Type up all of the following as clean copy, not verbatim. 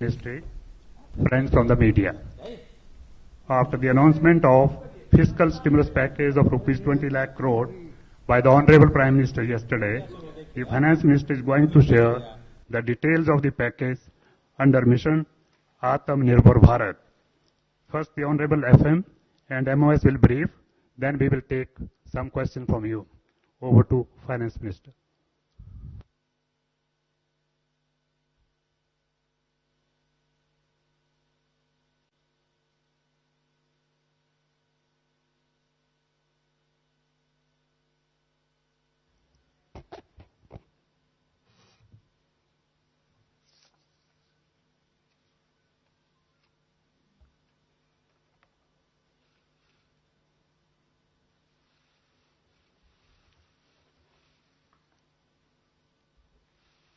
Ministry, friends from the media. After the announcement of fiscal stimulus package of rupees 20 lakh crore by the Honorable Prime Minister yesterday, the Finance Minister is going to share the details of the package under mission Atmanirbhar Bharat. First, the Honorable FM and MOS will brief, then we will take some questions from you. Over to Finance Minister.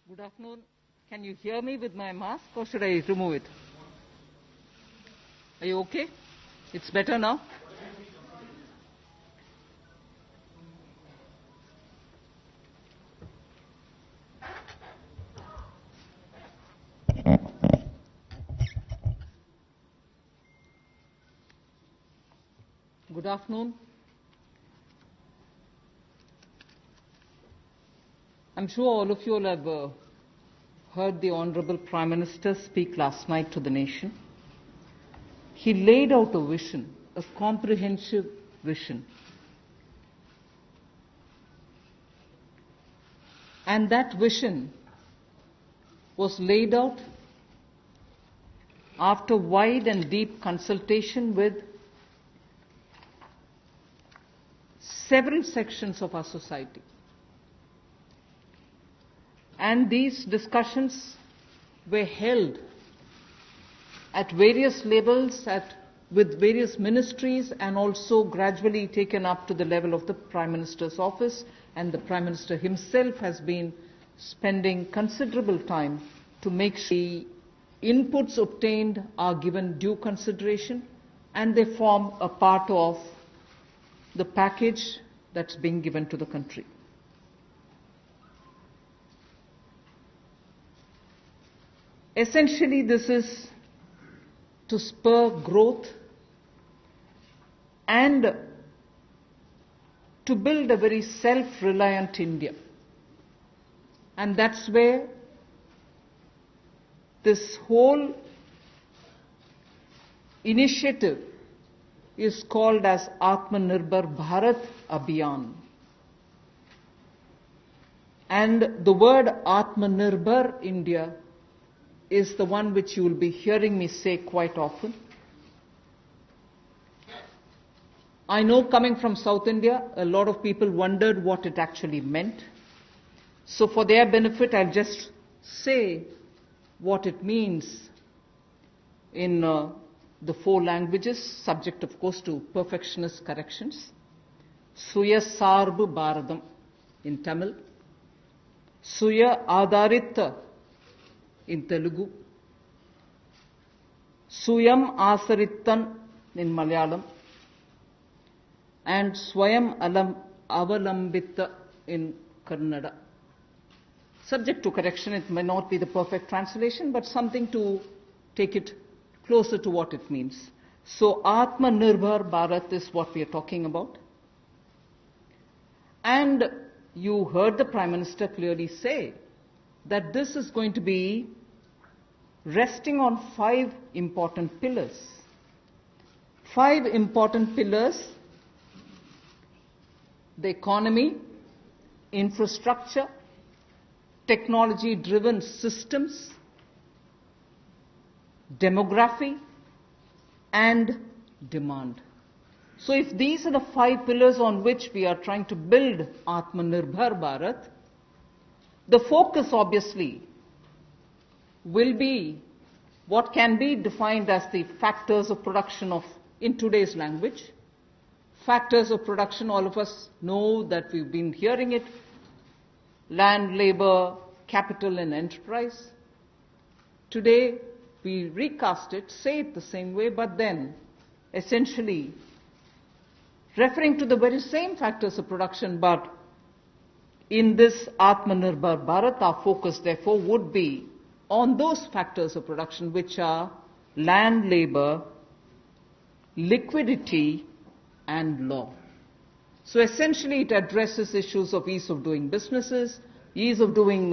Good afternoon. Can you hear me with my mask or should I remove it? Are you okay? It's better now? Good afternoon. I'm sure all of you all have heard the Honorable Prime Minister speak last night to the nation. He laid out a vision, a comprehensive vision. And that vision was laid out after wide and deep consultation with several sections of our society. And these discussions were held at various levels, with various ministries, and also gradually taken up to the level of the Prime Minister's office. And the Prime Minister himself has been spending considerable time to make sure the inputs obtained are given due consideration and they form a part of the package that's being given to the country. Essentially, this is to spur growth and to build a very self-reliant India. And that's where this whole initiative is called as Atmanirbhar Bharat Abhiyan. And the word Atmanirbhar India is the one which you will be hearing me say quite often. I know, coming from South India, a lot of people wondered what it actually meant. So for their benefit, I'll just say what it means in the 4 languages, subject of course to perfectionist corrections. Suya Sarbu Bharadam in Tamil, Suya Adharita in Telugu, Suyam Asarittan in Malayalam, and Swayam Avalambita in Kannada. Subject to correction, it may not be the perfect translation, but something to take it closer to what it means. So Atmanirbhar Bharat is what we are talking about. And you heard the Prime Minister clearly say that this is going to be resting on 5 important pillars. 5 important pillars: the economy, infrastructure, technology-driven systems, demography, and demand. So if these are the 5 pillars on which we are trying to build Atmanirbhar Bharat, the focus obviously will be what can be defined as the factors of production in today's language. Factors of production, all of us know that we've been hearing it: land, labor, capital, and enterprise. Today, we recast it, say it the same way, but then essentially referring to the very same factors of production, but in this Atmanirbhar Bharat, our focus therefore would be on those factors of production which are land, labor, liquidity, and law. So essentially it addresses issues of ease of doing businesses, ease of doing,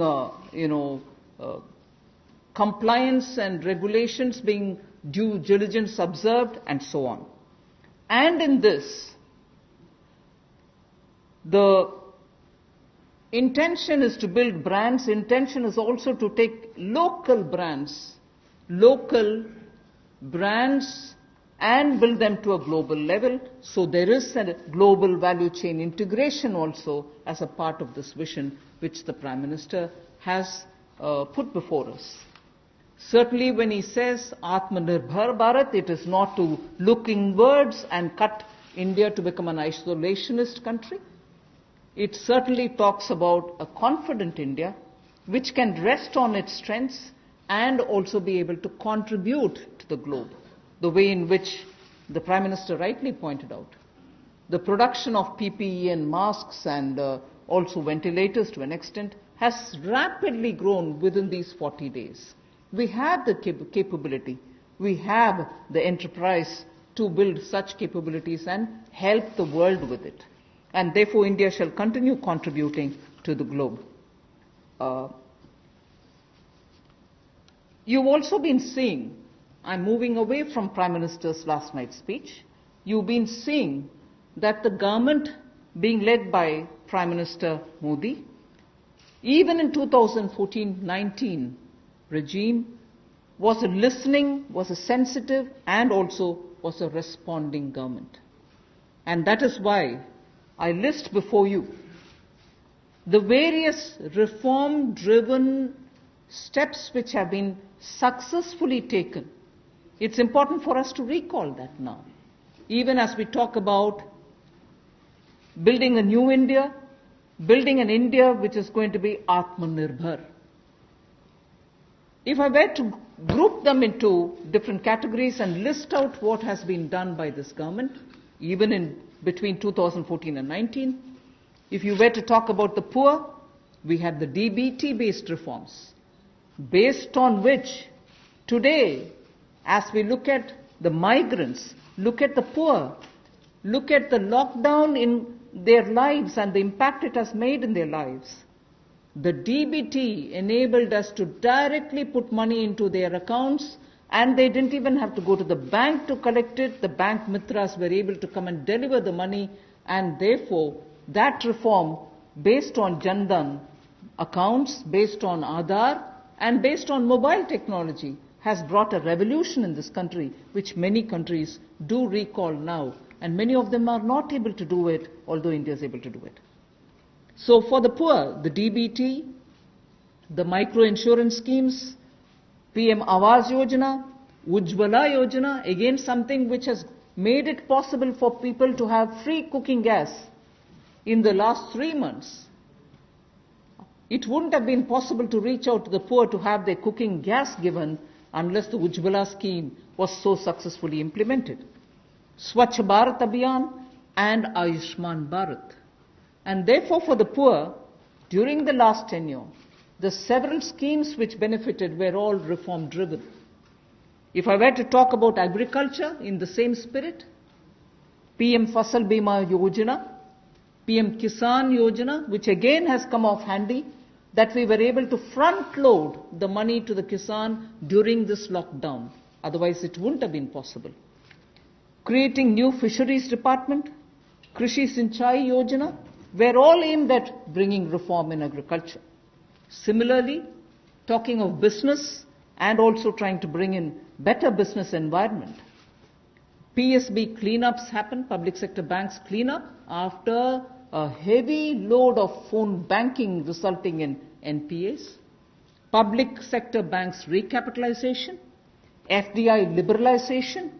compliance and regulations being due diligence observed, and so on. And in this, the intention is to build brands. Intention is also to take local brands, and build them to a global level. So there is a global value chain integration also as a part of this vision which the Prime Minister has put before us. Certainly when he says Atmanirbhar Bharat, it is not to look inwards and cut India to become an isolationist country. It certainly talks about a confident India which can rest on its strengths and also be able to contribute to the globe, the way in which the Prime Minister rightly pointed out. The production of PPE and masks and also ventilators to an extent has rapidly grown within these 40 days. We have the capability, we have the enterprise to build such capabilities and help the world with it. And therefore India shall continue contributing to the globe. You've also been seeing, I'm moving away from Prime Minister's last night's speech, you've been seeing that the government being led by Prime Minister Modi, even in 2014-19 regime, was a listening, was a sensitive, and also was a responding government. And that is why I list before you the various reform-driven steps which have been successfully taken. It's important for us to recall that now. Even as we talk about building a new India, building an India which is going to be Atmanirbhar. If I were to group them into different categories and list out what has been done by this government, even in between 2014 and 19, if you were to talk about the poor, we had the DBT-based reforms, based on which today, as we look at the migrants, look at the poor, look at the lockdown in their lives and the impact it has made in their lives, the DBT enabled us to directly put money into their accounts, and they didn't even have to go to the bank to collect it. The bank mitras were able to come and deliver the money, and therefore that reform based on Jan Dhan accounts, based on Aadhaar, and based on mobile technology has brought a revolution in this country, which many countries do recall now, and many of them are not able to do it, although India is able to do it. So for the poor, the DBT, the micro-insurance schemes, PM Awas Yojana, Ujjwala Yojana, again something which has made it possible for people to have free cooking gas in the last 3 months. It wouldn't have been possible to reach out to the poor to have their cooking gas given unless the Ujjwala scheme was so successfully implemented. Swachh Bharat Abhiyan and Ayushman Bharat. And therefore for the poor, during the last tenure, the several schemes which benefited were all reform driven. If I were to talk about agriculture in the same spirit, PM Fasal Bima Yojana, PM Kisan Yojana, which again has come off handy, that we were able to front load the money to the Kisan during this lockdown. Otherwise it wouldn't have been possible. Creating new fisheries department, Krishi Sinchai Yojana, were all aimed at bringing reform in agriculture. Similarly, talking of business and also trying to bring in better business environment. PSB cleanups happen, public sector banks clean up after a heavy load of phone banking resulting in NPAs. Public sector banks recapitalization, FDI liberalization,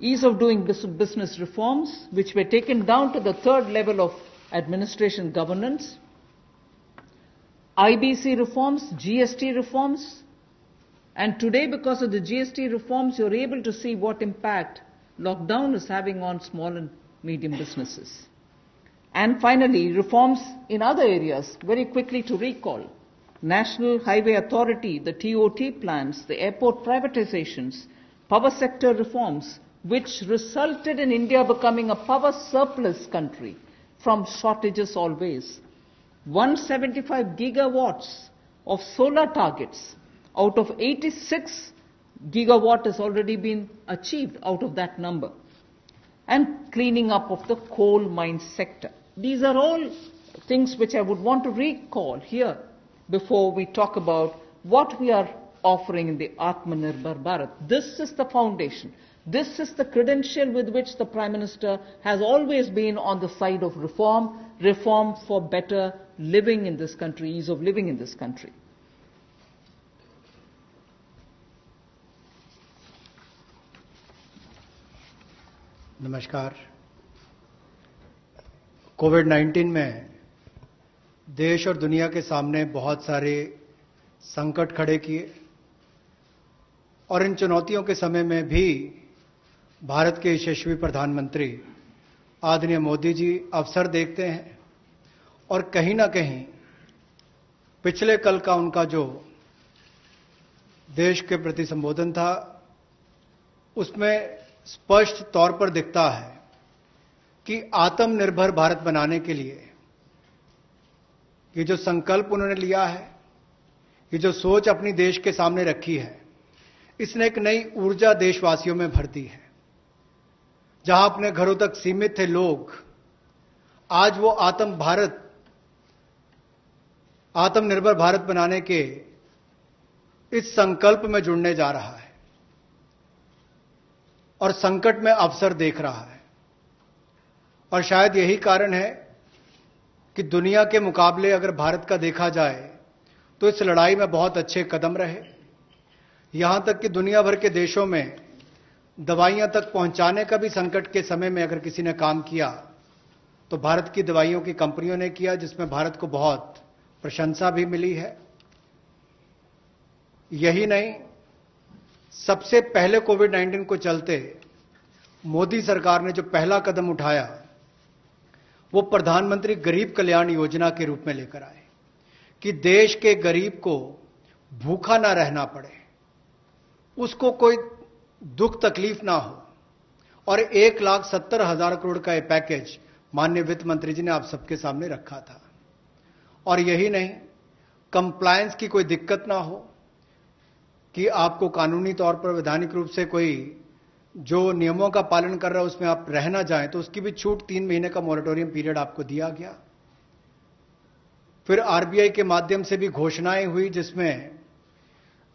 ease of doing business reforms, which were taken down to the third level of administration governance, IBC reforms, GST reforms, and today because of the GST reforms you're able to see what impact lockdown is having on small and medium businesses. And finally, reforms in other areas, very quickly to recall. National Highway Authority, the TOT plans, the airport privatizations, power sector reforms, which resulted in India becoming a power surplus country from shortages always. 175 gigawatts of solar targets out of 86 gigawatt has already been achieved out of that number. And cleaning up of the coal mine sector. These are all things which I would want to recall here before we talk about what we are offering in the Atmanirbhar Bharat. This is the foundation. This is the credential with which the Prime Minister has always been on the side of reform, reform for better living in this country, ease of living in this country. नमस्कार। कोविड-19 में देश और दुनिया के सामने बहुत सारे संकट खड़े किए और इन चुनौतियों के समय में भी भारत के यशस्वी प्रधानमंत्री आदरणीय मोदी जी अवसर देखते हैं और कहीं ना कहीं पिछले कल का उनका जो देश के प्रति संबोधन था उसमें स्पष्ट तौर पर दिखता है कि आत्मनिर्भर भारत बनाने के लिए ये जो संकल्प उन्होंने लिया है, ये जो सोच अपनी देश के सामने रखी है, इसने एक नई ऊर्जा देशवासियों में भर दी है। जहां अपने घरों तक सीमित थे लोग, आज वो आत्मनिर्भर भारत बनाने के इस संकल्प में जुड़ने जा रहा है और संकट में अवसर देख रहा है। और शायद यही कारण है कि दुनिया के मुकाबले अगर भारत का देखा जाए तो इस लड़ाई में बहुत अच्छे कदम रहे। यहां तक कि दुनिया भर के देशों में दवाइयां तक पहुंचाने का भी संकट के समय में अगर किसी ने काम किया तो भारत की दवाइयों की कंपनियों ने किया, जिसमें भारत को बहुत प्रशंसा भी मिली है। यही नहीं, सबसे पहले कोविड-19 को चलते मोदी सरकार ने जो पहला कदम उठाया वो प्रधानमंत्री गरीब कल्याण योजना के रूप में लेकर आए कि देश के गरीब को भूखा ना रहना पड़े, उसको कोई दुख तकलीफ ना हो। और 1,70,000 करोड़ का ये पैकेज माननीय वित्त मंत्री जी ने आप सबके सामने रखा था। और यही नहीं, कंप्लायंस की कोई दिक्कत ना हो कि आपको कानूनी तौर पर वैधानिक रूप से कोई जो नियमों का पालन कर रहा है उसमें आप रह ना जाएं, तो उसकी भी छूट 3 महीने का मॉरेटोरियम पीरियड आपको दिया गया। फिर आरबीआई के माध्यम से भी घोषणाएं हुई जिसमें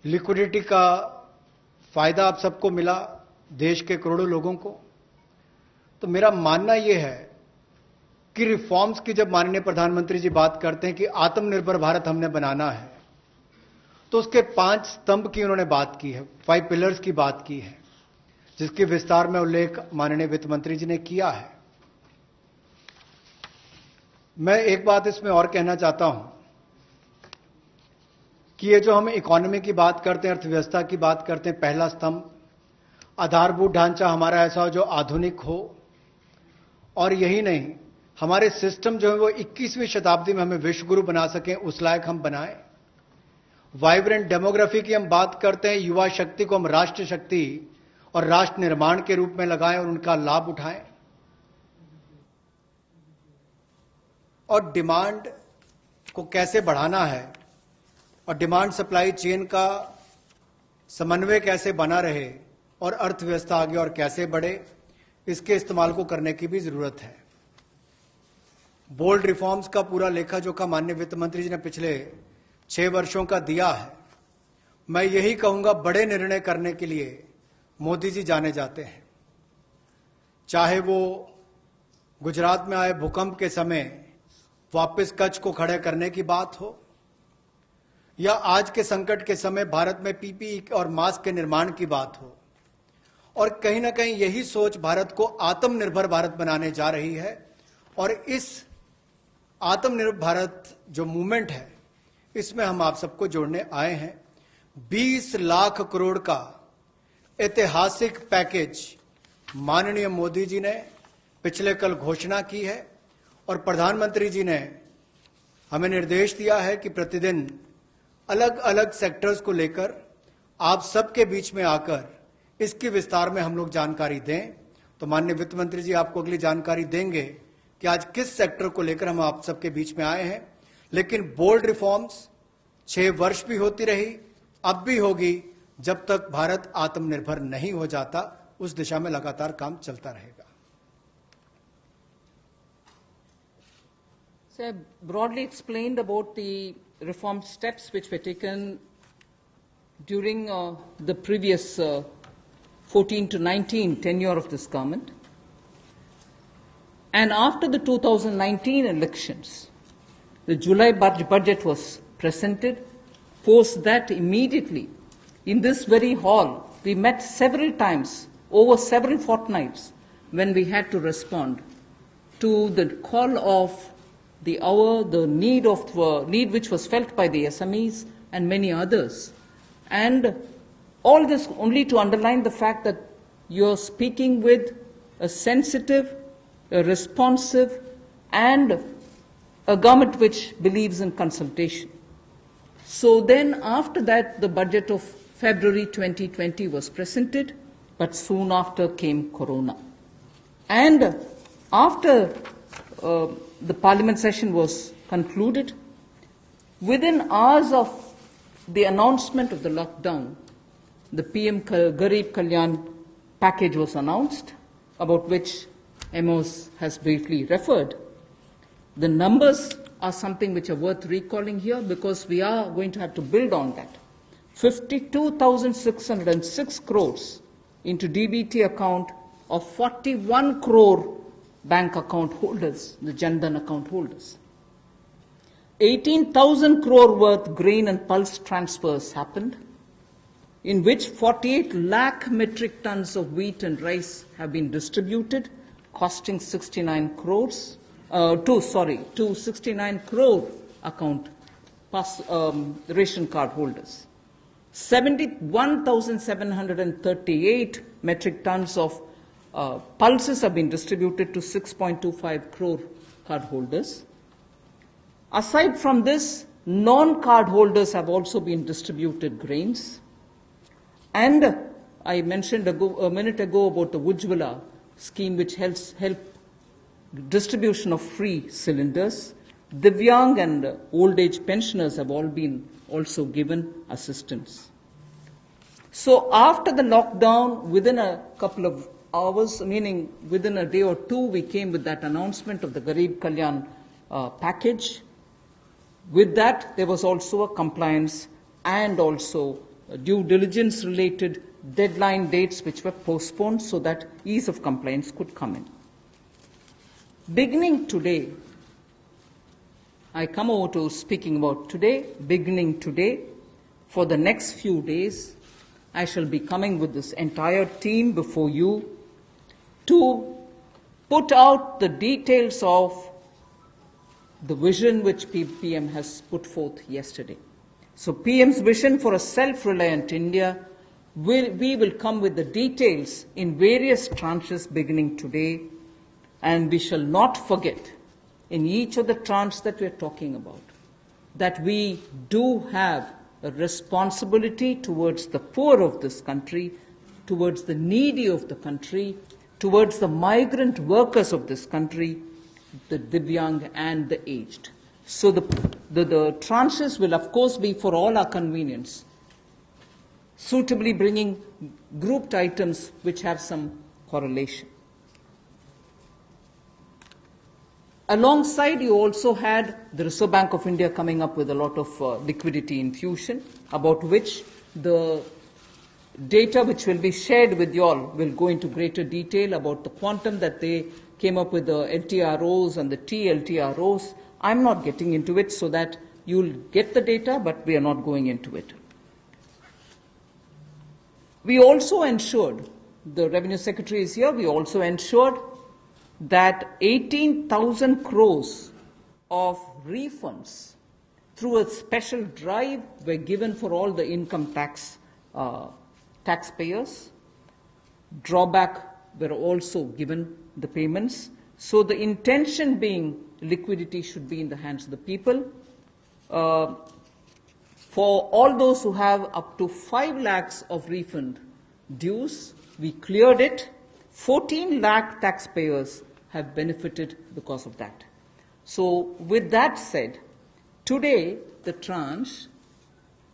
लिक्विडिटी का फायदा आप सबको मिला, देश के करोड़ों लोगों को। तो मेरा मानना यह है कि रिफॉर्म्स की जब माननीय प्रधानमंत्री जी बात करते हैं कि आत्मनिर्भर भारत हमने बनाना है, तो उसके 5 स्तंभ की उन्होंने बात की है, 5 पिलर्स की बात की है, जिसकी विस्तार में उल्लेख माननीय वित्त मंत्री जी ने किया है। मैं एक बात इसमें और कहना चाहता हूं कि ये जो हम इकोनॉमी की बात करते हैं, अर्थव्यवस्था की बात करते हैं, पहला स्तंभ आधारभूत ढांचा हमारा ऐसा हो जो आधुनिक हो। और यही नहीं, हमारे सिस्टम जो है वो 21वीं शताब्दी में हमें विश्व गुरु बना सकें, उस लायक हम बनाएं। वाइब्रेंट डेमोग्राफी की हम बात करते हैं, युवा शक्ति को हम राष्ट्र शक्ति और राष्ट्र निर्माण के रूप में लगाएं और उनका लाभ उठाएं। और डिमांड को कैसे बढ़ाना है और डिमांड सप्लाई चेन का समन्वय कैसे बना रहे और अर्थव्यवस्था आगे और कैसे बढ़े, इसके इस्तेमाल को करने की भी जरूरत है। बोल्ड रिफॉर्म्स का पूरा लेखा जोखा माननीय वित्त मंत्री जी ने पिछले 6 वर्षों का दिया है। मैं यही कहूंगा, बड़े निर्णय करने के लिए मोदी जी जाने जाते हैं। चाहे वो गुजरात में आए भूकंप के समय वापस कच्छ को खड़े करने की बात हो, या आज के संकट के समय भारत में पीपीई और मास्क के निर्माण की बात हो। और कहीं ना कहीं यही सोच भारत को आत्मनिर्भर भारत बनाने जा रही है। और इस आत्मनिर्भर भारत जो मूवमेंट है, इसमें हम आप सबको जोड़ने आए हैं। 20 लाख करोड़ का ऐतिहासिक पैकेज माननीय मोदी जी ने पिछले कल घोषणा की है और प्रधानमंत्री जी ने हमें निर्देश दिया है कि प्रतिदिन अलग अलग सेक्टर्स को लेकर आप सबके बीच में आकर इसकी विस्तार में हम लोग जानकारी दें। तो माननीय वित्त मंत्री जी आपको अगली जानकारी देंगे कि आज किस सेक्टर को लेकर हम आप सबके बीच में आए हैं। लेकिन बोल्ड रिफॉर्म्स 6 वर्ष भी होती रही, अब भी होगी, जब तक भारत आत्मनिर्भर नहीं हो जाता उस दिशा में लगातार काम चलता रहेगा। So I broadly explained about the reform steps which were taken during the previous 14 to 19 tenure of this government. And after the 2019 elections, the July budget was presented. Post that, immediately, in this very hall, we met several times, over several fortnights, when we had to respond to the call of the hour, the need which was felt by the SMEs and many others. And all this only to underline the fact that you're speaking with a sensitive, a responsive, and a government which believes in consultation. So then, after that, the budget of February 2020 was presented, but soon after came Corona. And after the Parliament session was concluded, within hours of the announcement of the lockdown, the PM Garib Kalyan package was announced, about which Amos has briefly referred. The numbers are something which are worth recalling here because we are going to have to build on that. 52,606 crores into DBT account of 41 crore bank account holders, the Jan Dhan account holders. 18,000 crore worth grain and pulse transfers happened, in which 48 lakh metric tons of wheat and rice have been distributed, costing 69 crores, to 69 crore account ration card holders. 71,738 metric tons of pulses have been distributed to 6.25 crore card holders. Aside from this, non-card holders have also been distributed grains. And I mentioned a minute ago about the Ujjwala scheme, which helps distribution of free cylinders. Divyang and old age pensioners have all been also given assistance. So after the lockdown, within a couple of hours, meaning within a day or two, we came with that announcement of the Garib Kalyan package. With that, there was also a compliance and also due diligence related deadline dates which were postponed so that ease of compliance could come in. Beginning today, I come over to speaking about today. Beginning today, for the next few days, I shall be coming with this entire team before you to put out the details of the vision which PM has put forth yesterday. So PM's vision for a self-reliant India, we will come with the details in various tranches beginning today, and we shall not forget in each of the tranches that we are talking about that we do have a responsibility towards the poor of this country, towards the needy of the country, towards the migrant workers of this country, the Divyang and the aged. So the tranches will of course be for all our convenience, suitably bringing grouped items which have some correlation. Alongside, you also had the Reserve Bank of India coming up with a lot of liquidity infusion, about which the data which will be shared with you all will go into greater detail about the quantum that they came up with, the LTROs and the TLTROs. I'm not getting into it so that you'll get the data, but we are not going into it. We also ensured, the Revenue Secretary is here, we also ensured that 18,000 crores of refunds through a special drive were given for all the income tax taxpayers. Drawback were also given the payments. So the intention being liquidity should be in the hands of the people. For all those who have up to 5 lakhs of refund dues, we cleared it. 14 lakh taxpayers have benefited because of that. So with that said, today the tranche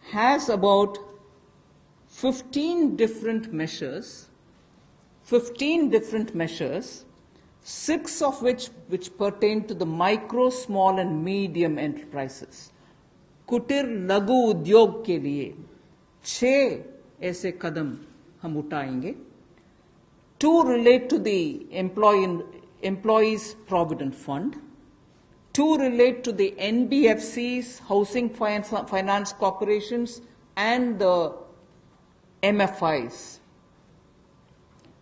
has about 15 different measures, 6 of which pertain to the micro, small and medium enterprises. कुटीर लघु उद्योग के लिए 6 ऐसे कदम हम उठाएंगे. 2 relate to the Employees Provident Fund. 2 relate to the NBFCs, Housing Finance Corporations, and the MFIs,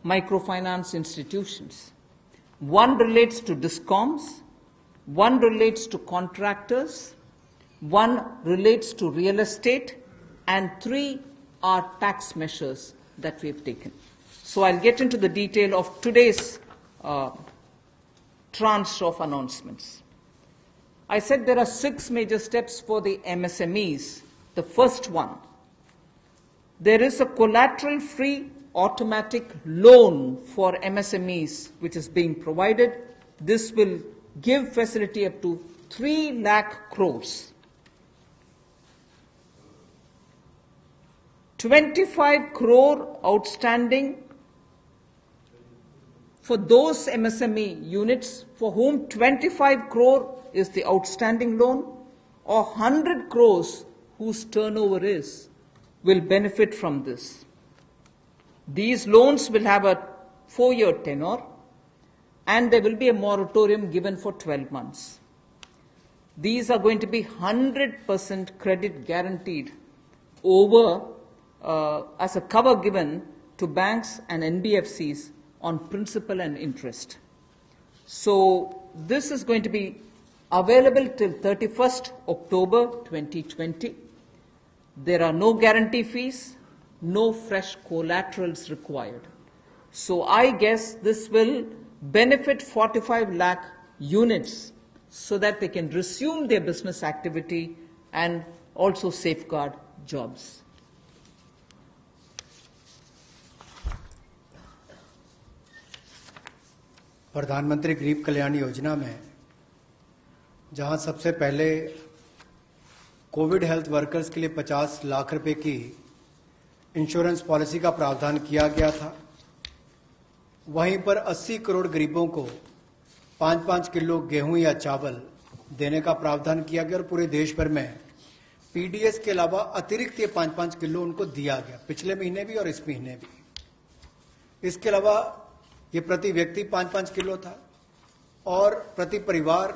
microfinance institutions. 1 relates to DISCOMs, 1 relates to contractors, 1 relates to real estate, and 3 are tax measures that we have taken. So I'll get into the detail of today's tranche of announcements. I said there are 6 major steps for the MSMEs. The first one, there is a collateral-free automatic loan for MSMEs which is being provided. This will give facility up to 3 lakh crores. 25 crore outstanding for those MSME units for whom 25 crore is the outstanding loan, or 100 crores whose turnover will benefit from this. These loans will have a 4-year tenure, and there will be a moratorium given for 12 months. These are going to be 100% credit guaranteed over as a cover given to banks and NBFCs on principal and interest. So this is going to be available till 31st October 2020. There are no guarantee fees, no fresh collaterals required. So I guess this will benefit 45 lakh units so that they can resume their business activity and also safeguard jobs. प्रधानमंत्री गरीब कल्याण योजना में जहां सबसे पहले Covid health workers के लिए 50 लाख रुपए की इंश्योरेंस पॉलिसी का प्रावधान किया गया था, वहीं पर 80 करोड़ गरीबों को 5-5 किलो गेहूं या चावल देने का प्रावधान किया गया और पूरे देश भर में पीडीएस के अलावा अतिरिक्त ये 5-5 किलो उनको दिया गया, पिछले महीने भी और इस महीने भी. इसके अलावा ये प्रति व्यक्ति 5-5 किलो था और प्रति परिवार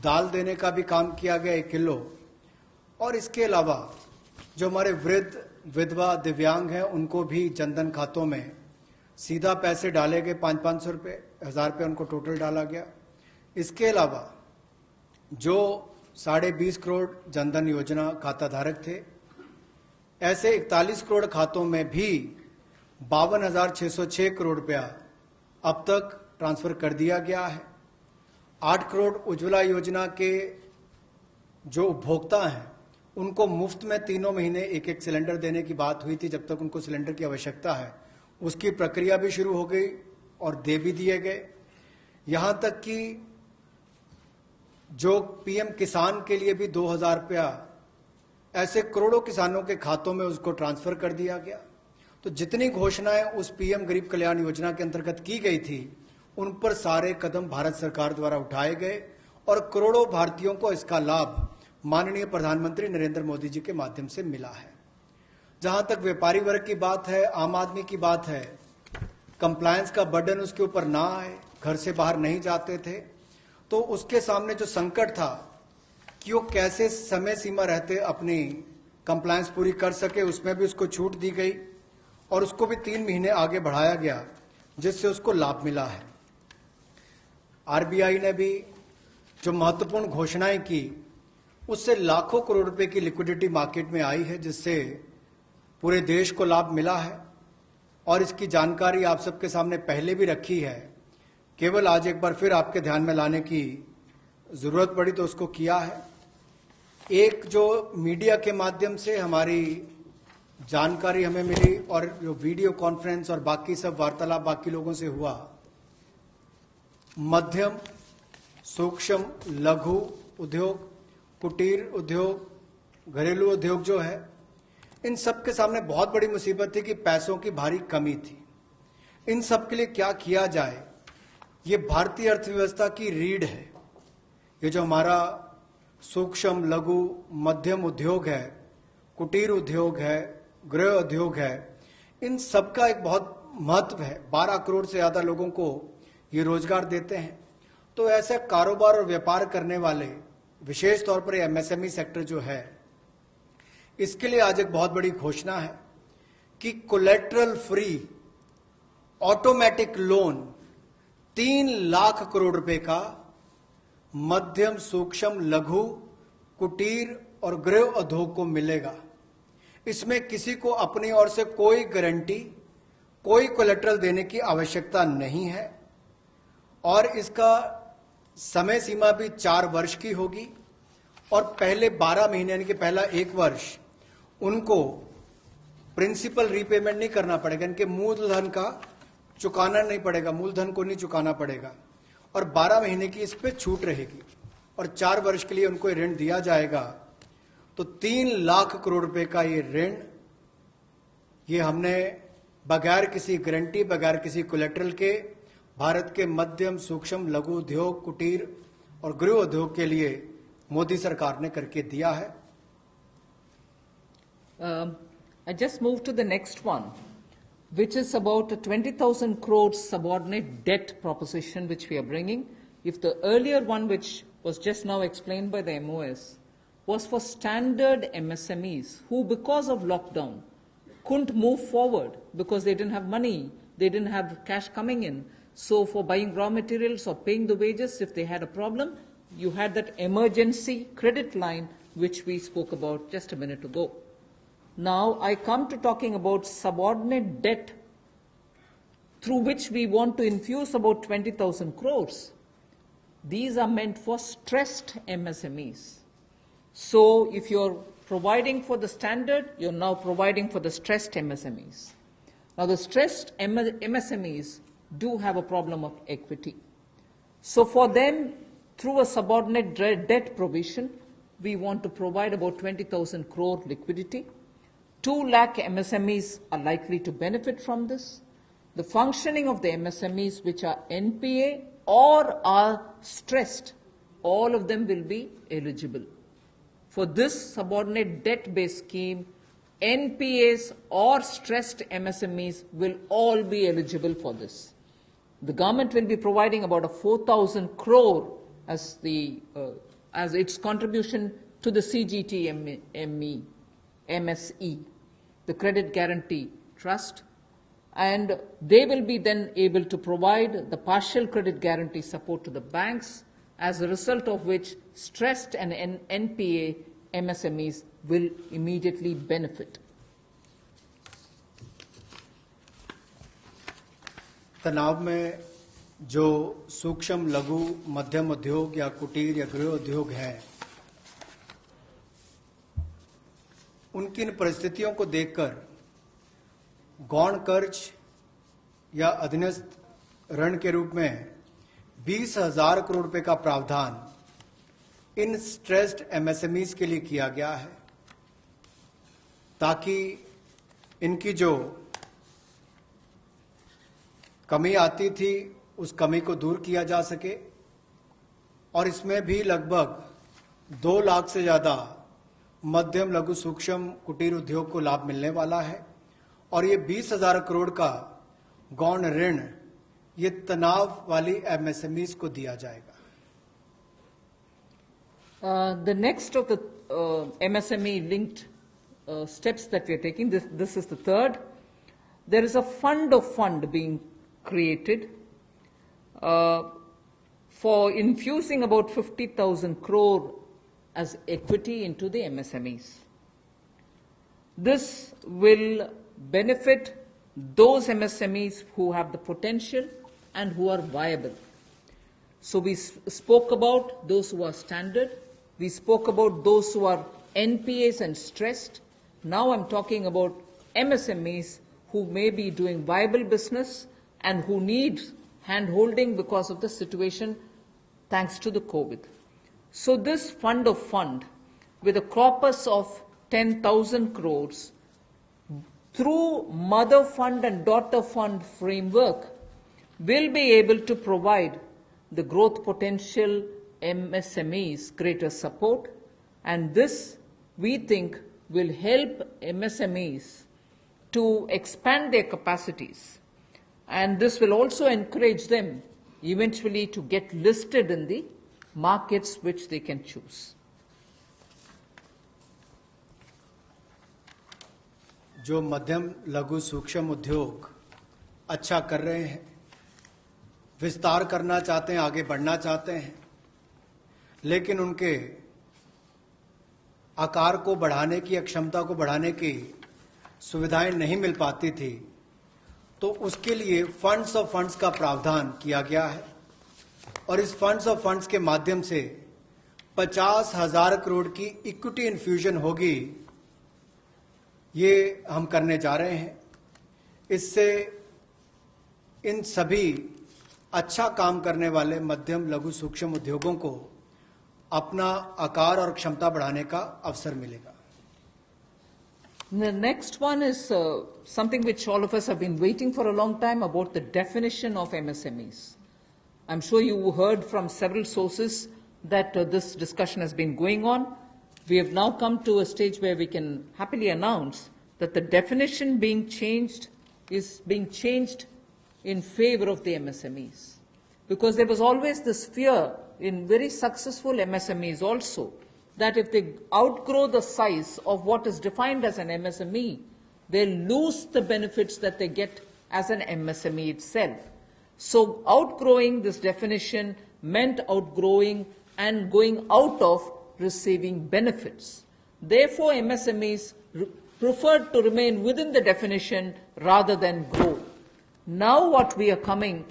दाल देने का भी काम किया गया 1 किलो. और इसके अलावा जो हमारे वृद्ध, विधवा, दिव्यांग हैं उनको भी जनधन खातों में सीधा पैसे डाले गए. 500-500 रुपये, 1000 रुपये उनको टोटल डाला गया. इसके अलावा जो 20.5 करोड़ जनधन योजना खाता धारक थे, ऐसे 41 करोड़ खातों में भी 52,606 करोड़ रुपया अब तक ट्रांसफर कर दिया गया है. 8 करोड़ उज्ज्वला योजना के जो उपभोक्ता हैं उनको मुफ्त में 3 महीने 1-1 सिलेंडर देने की बात हुई थी. जब तक उनको सिलेंडर की आवश्यकता है उसकी प्रक्रिया भी शुरू हो गई और दे भी दिए गए. यहां तक कि जो पीएम किसान के लिए भी 2,000 रुपया ऐसे करोड़ों किसानों के खातों में उसको ट्रांसफर कर दिया गया. तो जितनी घोषणाएं उस पीएम गरीब कल्याण योजना के अंतर्गत की गई थी उन पर सारे कदम भारत सरकार द्वारा उठाए गए और करोड़ों भारतीयों को इसका लाभ माननीय प्रधानमंत्री नरेंद्र मोदी जी के माध्यम से मिला है. जहां तक व्यापारी वर्ग की बात है, आम आदमी की बात है, कंप्लायंस का बर्डन उसके ऊपर ना आए, घर से बाहर नहीं जाते थे, तो उसके सामने जो संकट था कि वो कैसे समय सीमा रहते अपनी कंप्लायंस पूरी कर सके, उसमें भी उसको छूट दी गई और उसको भी 3 महीने आगे बढ़ाया गया, जिससे उसको लाभ मिला है. आरबीआई ने भी जो महत्वपूर्ण घोषणाएं की उससे लाखों करोड़ रुपए की लिक्विडिटी मार्केट में आई है, जिससे पूरे देश को लाभ मिला है. और इसकी जानकारी आप सबके सामने पहले भी रखी है, केवल आज एक बार फिर आपके ध्यान में लाने की जरूरत पड़ी तो उसको किया है. एक जो मीडिया के माध्यम से हमारी जानकारी हमें मिली और जो वीडियो कॉन्फ्रेंस और बाकी सब वार्तालाप बाकी लोगों से हुआ, मध्यम सूक्ष्म लघु उद्योग, कुटीर उद्योग, घरेलू उद्योग जो है, इन सब के सामने बहुत बड़ी मुसीबत थी कि पैसों की भारी कमी थी। इन सब के लिए क्या किया जाए, ये भारतीय अर्थव्यवस्था की रीढ़ है। ये जो हमारा सूक्ष्म लघु मध्यम उद्योग है, कुटीर उद्योग है, गृह उद्योग है, इन सब का एक बहुत महत्व है। 12 करोड़ से ज्यादा लोगों को ये रोजगार देते हैं। तो ऐसे कारोबार और व्यापार करने वाले, विशेष तौर पर एमएसएमई सेक्टर जो है, इसके लिए आज एक बहुत बड़ी घोषणा है कि collateral free automatic loan 3 lakh crore रुपए का मध्यम सूक्ष्म लघु कुटीर और गृह उद्योग को मिलेगा। इसमें किसी को अपनी ओर से कोई गारंटी, कोई कोलेटरल देने की आवश्यकता नहीं है और इसका समय सीमा भी 4 वर्ष की होगी और पहले 12 महीने यानी कि पहला 1 वर्ष उनको प्रिंसिपल रीपेमेंट नहीं करना पड़ेगा, इनके मूलधन का चुकाना नहीं पड़ेगा, मूलधन को नहीं चुकाना पड़ेगा और 12 महीने की इस पे छूट रहेगी और 4 वर्ष के लिए उनको ऋण दिया जाएगा। तो 3 लाख करोड़ रुपए का ये ऋण, ये हमने बगैर किसी गारंटी, बगैर किसी कोलेटरल के भारत के मध्यम सूक्ष्म लघु उद्योग, कुटीर और गृह उद्योग के लिए मोदी सरकार ने करके दिया है। I just move to the next one, which is about a 20,000 crore subordinate debt proposition which we are bringing. If the earlier one, which was just now explained by the MOS, was for standard MSMEs who, because of lockdown, couldn't move forward because they didn't have money, they didn't have cash coming in. So for buying raw materials or paying the wages, if they had a problem, you had that emergency credit line which we spoke about just a minute ago. Now I come to talking about subordinate debt through which we want to infuse about 20,000 crores. These are meant for stressed MSMEs. So if you're providing for the standard, you're now providing for the stressed MSMEs. Now the stressed MSMEs do have a problem of equity. So for them, through a subordinate debt provision, we want to provide about 20,000 crore liquidity. 2 lakh MSMEs are likely to benefit from this. The functioning of the MSMEs which are NPA or are stressed, all of them will be eligible. For this subordinate debt-based scheme, NPAs or stressed MSMEs will all be eligible for this. The government will be providing about a 4,000 crore as its contribution to the CGTMSE, the Credit Guarantee Trust, and they will be then able to provide the partial credit guarantee support to the banks, as a result of which stressed and NPA MSMEs will immediately benefit. तनाव में जो सूक्ष्म लघु मध्यम उद्योग या कुटीर या गृह उद्योग हैं, उनकी इन परिस्थितियों को देखकर गौण कर्ज या अधीनस्थ ऋण के रूप में 20,000 करोड़ रुपए का प्रावधान इन स्ट्रेस्ड एमएसएमईज के लिए किया गया है, ताकि इनकी जो कमी आती थी उस कमी को दूर किया जा सके। और इसमें भी लगभग 2 लाख से ज्यादा मध्यम लघु सूक्ष्म कुटीर उद्योग को लाभ मिलने वाला है और ये 20,000 करोड़ का गौण ऋण ये तनाव वाली एमएसएमईज को दिया जाएगा। The next of the MSME linked steps that we are taking, this is the third. There is a fund of fund being created for infusing about 50,000 crore as equity into the MSMEs. This will benefit those MSMEs who have the potential and who are viable. So we spoke about those who are standard, We spoke about those who are NPAs and stressed. Now I'm talking about MSMEs who may be doing viable business and who need hand-holding because of the situation thanks to the COVID. So this fund of fund, with a corpus of 10,000 crores, through mother fund and daughter fund framework, will be able to provide the growth potential MSMEs greater support, and this, we think, will help MSMEs to expand their capacities, and this will also encourage them eventually to get listed in the markets which they can choose. जो मध्यम लघु सूक्ष्म उद्योग अच्छा कर रहे हैं, विस्तार करना चाहते हैं, आगे बढ़ना चाहते हैं, लेकिन उनके आकार को बढ़ाने की, क्षमता को बढ़ाने की सुविधाएं नहीं मिल पाती थी, तो उसके लिए फंड्स ऑफ फंड्स का प्रावधान किया गया है और इस फंड्स ऑफ फंड्स के माध्यम से 50,000 करोड़ की इक्विटी इन्फ्यूजन होगी, ये हम करने जा रहे हैं। इससे इन सभी अच्छा काम करने वाले मध्यम लघु सूक्ष्म उद्योगों को अपना आकार और क्षमता बढ़ाने का अवसर मिलेगा। The next one is something which all of us have been waiting for a long time, about the definition of MSMEs. I'm sure you heard from several sources that this discussion has been going on. We have now come to a stage where we can happily announce that the definition being changed is being changed in favor of the MSMEs. Because there was always this fear in very successful MSMEs also, that if they outgrow the size of what is defined as an MSME, they'll lose the benefits that they get as an MSME itself. So outgrowing this definition meant outgrowing and going out of receiving benefits. Therefore, MSMEs preferred to remain within the definition rather than grow. Now what we are coming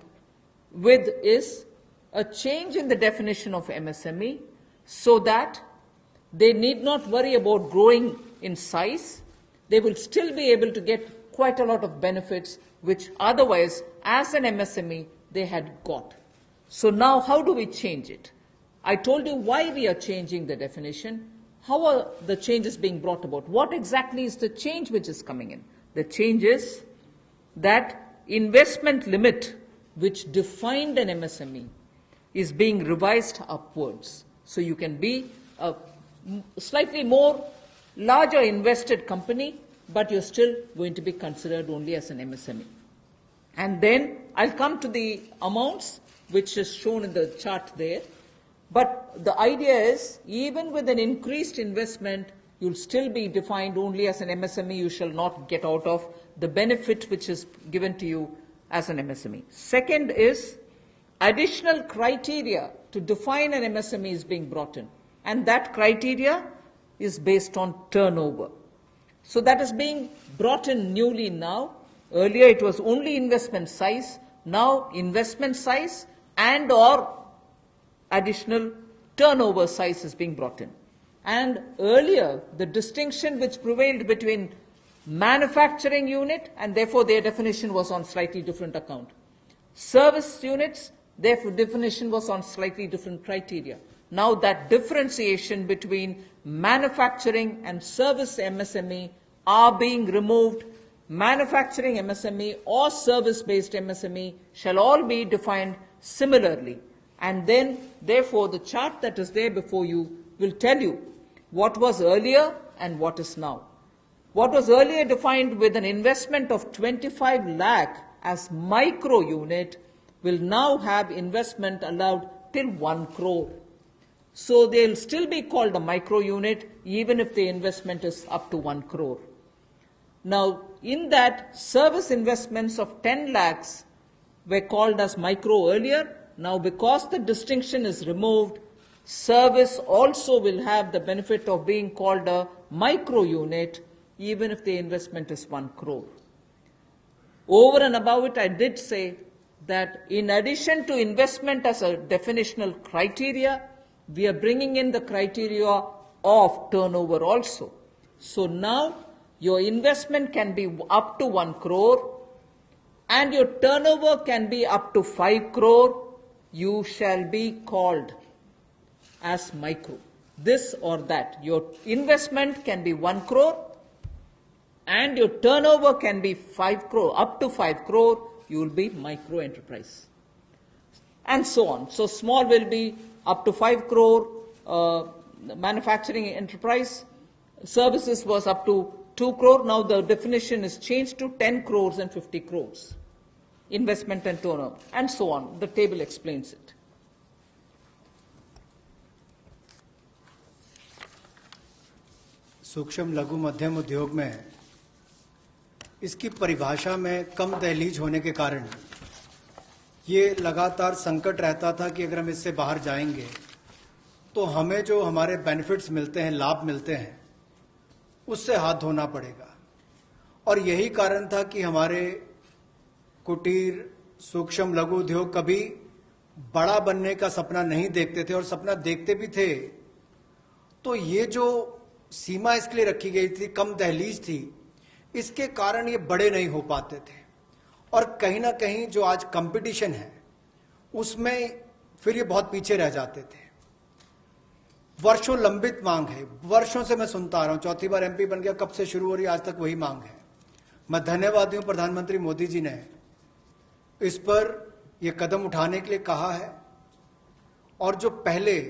with is a change in the definition of MSME so that they need not worry about growing in size. They will still be able to get quite a lot of benefits which otherwise, as an MSME, they had got. So now how do we change it? I told you why we are changing the definition. How are the changes being brought about? What exactly is the change which is coming in? The change is that investment limit which defined an MSME is being revised upwards. So you can be a slightly more larger invested company, but you're still going to be considered only as an MSME. And then I'll come to the amounts which is shown in the chart there. But the idea is, even with an increased investment, you'll still be defined only as an MSME. You shall not get out of the benefit which is given to you as an MSME. Second is, additional criteria to define an MSME is being brought in. And that criteria is based on turnover. So that is being brought in newly now. Earlier it was only investment size. Now investment size and or additional turnover size is being brought in. And earlier, the distinction which prevailed between manufacturing unit, and therefore their definition was on slightly different account. Service units, their definition was on slightly different criteria. Now that differentiation between manufacturing and service MSME are being removed. Manufacturing MSME or service-based MSME shall all be defined similarly. And then, therefore, the chart that is there before you will tell you what was earlier and what is now. What was earlier defined with an investment of 25 lakh as micro unit will now have investment allowed till 1 crore. So they'll still be called a micro unit even if the investment is up to 1 crore. Now, in that, service investments of 10 lakhs were called as micro earlier. Now, because the distinction is removed, service also will have the benefit of being called a micro unit even if the investment is 1 crore. Over and above it, I did say that in addition to investment as a definitional criteria, we are bringing in the criteria of turnover also. So now your investment can be up to 1 crore and your turnover can be up to 5 crore. You shall be called as micro. This or that. Your investment can be 1 crore and your turnover can be 5 crore, up to 5 crore, you will be micro enterprise. And so on. So small will be up to 5 crore, manufacturing enterprise. Services was up to 2 crore. Now the definition is changed to 10 crores and 50 crores. Investment and turnover, and so on. The table explains it. सूक्ष्म लघु मध्यम उद्योग में इसकी परिभाषा में कम दहलीज होने के कारण ये लगातार संकट रहता था कि अगर हम इससे बाहर जाएंगे तो हमें जो हमारे बेनिफिट्स मिलते हैं, लाभ मिलते हैं, उससे हाथ धोना पड़ेगा। और यही कारण था कि हमारे कुटीर सूक्ष्म लघु उद्योग कभी बड़ा बनने का सपना नहीं देखते थे, और सपना देखते भी थे तो ये जो सीमा इसके लिए रखी गई थी, कम दहलीज थी, इसके कारण ये बड़े नहीं हो पाते थे। और कहीं ना कहीं जो आज कंपटीशन है उसमें फिर ये बहुत पीछे रह जाते थे। वर्षों लंबित मांग है, वर्षों से मैं सुनता आ रहा हूं, चौथी बार एमपी बन गया, कब से शुरू हो रही, आज तक वही मांग है। मैं धन्यवादी हूं प्रधानमंत्री मोदी जी ने इस पर यह कदम उठाने के लिए कहा है। और जो पहले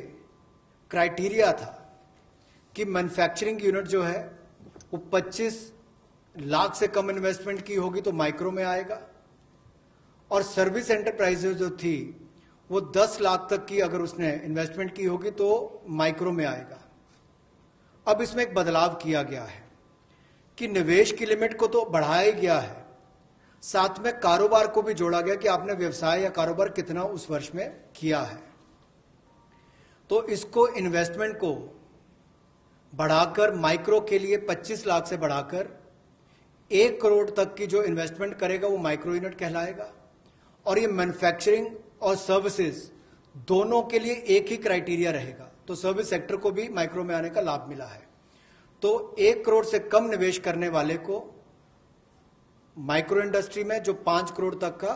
क्राइटेरिया था कि मैन्युफैक्चरिंग यूनिट जो है वो 25 लाख से कम इन्वेस्टमेंट की होगी तो माइक्रो में आएगा, और सर्विस एंटरप्राइजेज जो थी वो 10 लाख तक की अगर उसने इन्वेस्टमेंट की होगी तो माइक्रो में आएगा। अब इसमें एक बदलाव किया गया है कि निवेश की लिमिट को तो बढ़ाया गया है, साथ में कारोबार को भी जोड़ा गया कि आपने व्यवसाय या कारोबार कितना उस वर्ष में किया है। तो इसको इन्वेस्टमेंट को बढ़ाकर माइक्रो के लिए 25 लाख से बढ़ाकर 1 करोड़ तक की जो इन्वेस्टमेंट करेगा वो माइक्रो यूनिट कहलाएगा। और ये मैन्युफैक्चरिंग और सर्विसेज दोनों के लिए एक ही क्राइटेरिया रहेगा, तो सर्विस सेक्टर को भी माइक्रो में आने का लाभ मिला है। तो 1 करोड़ से कम निवेश करने वाले को माइक्रो इंडस्ट्री में, जो 5 करोड़ तक का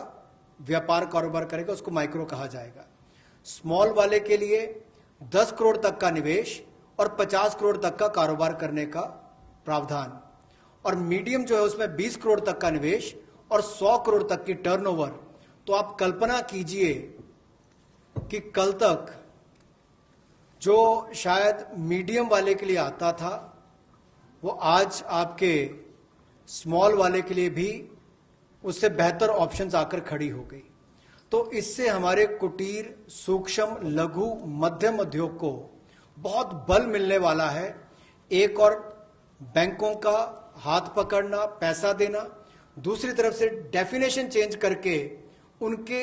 व्यापार कारोबार करेगा उसको माइक्रो कहा जाएगा। स्मॉल वाले के लिए 10 करोड़ तक का निवेश और 50 करोड़ तक का कारोबार करने का प्रावधान, और मीडियम जो है उसमें 20 करोड़ तक का निवेश और 100 करोड़ तक की टर्नओवर। तो आप कल्पना कीजिए कि कल तक जो शायद मीडियम वाले के लिए आता था वो आज आपके स्मॉल वाले के लिए भी उससे बेहतर ऑप्शंस आकर खड़ी हो गई। तो इससे हमारे कुटीर सूक्ष्म लघु मध्यम उद्योग को बहुत बल मिलने वाला है। एक और बैंकों का हाथ पकड़ना, पैसा देना, दूसरी तरफ से डेफिनेशन चेंज करके उनके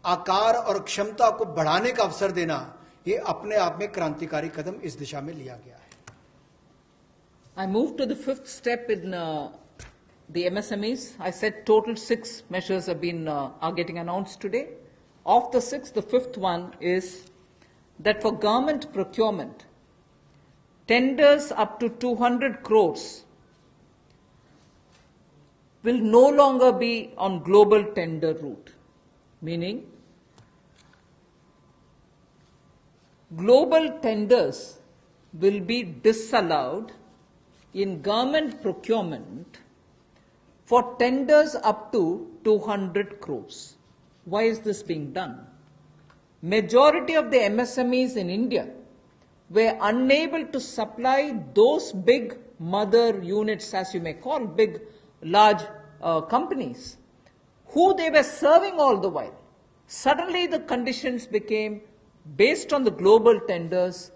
आकार और क्षमता को बढ़ाने का अवसर देना, ये अपने आप में क्रांतिकारी कदम इस दिशा में लिया गया है। I move to the 5th step in the MSMEs. I said total 6 measures are getting announced today. Of the 6, the 5th one is that for government procurement, tenders up to 200 crores will no longer be on global tender route, meaning global tenders will be disallowed in government procurement for tenders up to 200 crores. Why is this being done? Majority of the MSMEs in India were unable to supply those big mother units, as you may call, big, large companies, who they were serving all the while. Suddenly the conditions became, based on the global tenders,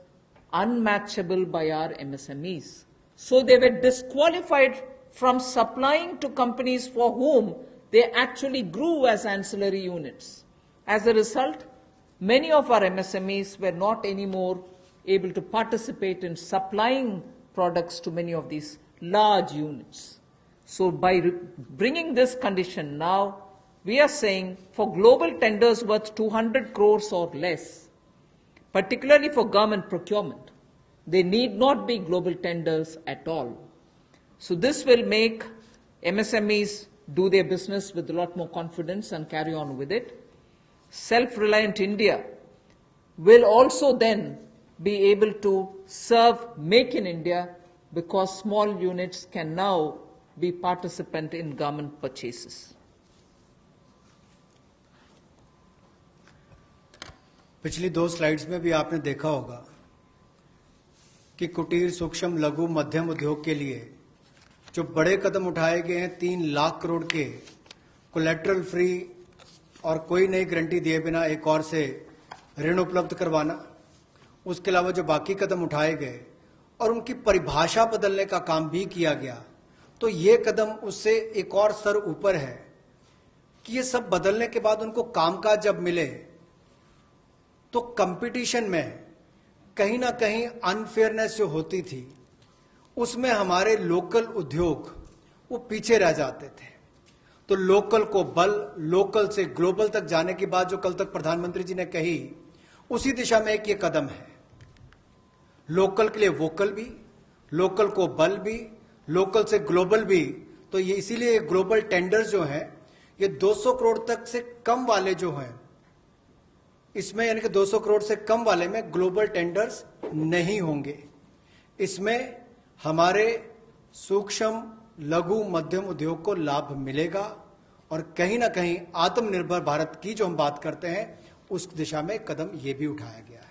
unmatchable by our MSMEs. So they were disqualified from supplying to companies for whom they actually grew as ancillary units. As a result, many of our MSMEs were not anymore able to participate in supplying products to many of these large units. So by bringing this condition now, we are saying for global tenders worth 200 crores or less, particularly for government procurement. They need not be global tenders at all. So this will make MSMEs do their business with a lot more confidence and carry on with it. Self-reliant India will also then be able to serve Make in India, because small units can now be participant in government purchases. पिछली 2 slides में भी आपने देखा होगा कि कुटीर, सूक्ष्म, लघु, मध्यम उद्योग के लिए जो बड़े कदम उठाए गए हैं, 3 लाख करोड़ के कोलेटरल फ्री और कोई नई गारंटी दिए बिना एक और से ऋण उपलब्ध करवाना, उसके अलावा जो बाकी कदम उठाए गए और उनकी परिभाषा बदलने का काम भी किया गया, तो ये कदम उससे एक और स्तर ऊपर है कि ये सब बदलने के बाद उनको कामकाज जब मिले तो कंपटीशन में कहीं ना कहीं अनफेयरनेस जो होती थी, उसमें हमारे लोकल उद्योग वो पीछे रह जाते थे। तो लोकल को बल, लोकल से ग्लोबल तक जाने की बात जो कल तक प्रधानमंत्री जी ने कही, उसी दिशा में एक ये कदम है। लोकल के लिए वोकल भी, लोकल को बल भी, लोकल से ग्लोबल भी। तो ये इसीलिए ग्लोबल टेंडर्स जो हैं, ये 200 करोड़ तक से कम वाले जो हैं, इसमें यानी कि 200 करोड़ से कम वाले में ग्लोबल टेंडर्स नहीं होंगे। इसमें हमारे सूक्ष्म, लघु, मध्यम उद्योग को लाभ मिलेगा और कहीं ना कहीं आत्मनिर्भर भारत की जो हम बात करते हैं, उस दिशा में कदम ये भी उठाया गया है।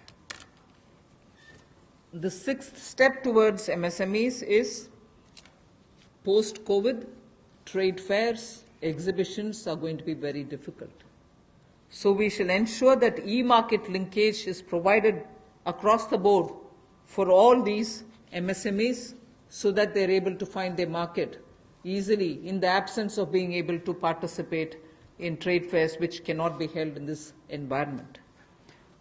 The 6th step towards MSMEs is post-COVID, trade fairs, exhibitions are going to be very difficult. So we shall ensure that e-market linkage is provided across the board for all these MSMEs so that they're able to find their market easily in the absence of being able to participate in trade fairs which cannot be held in this environment.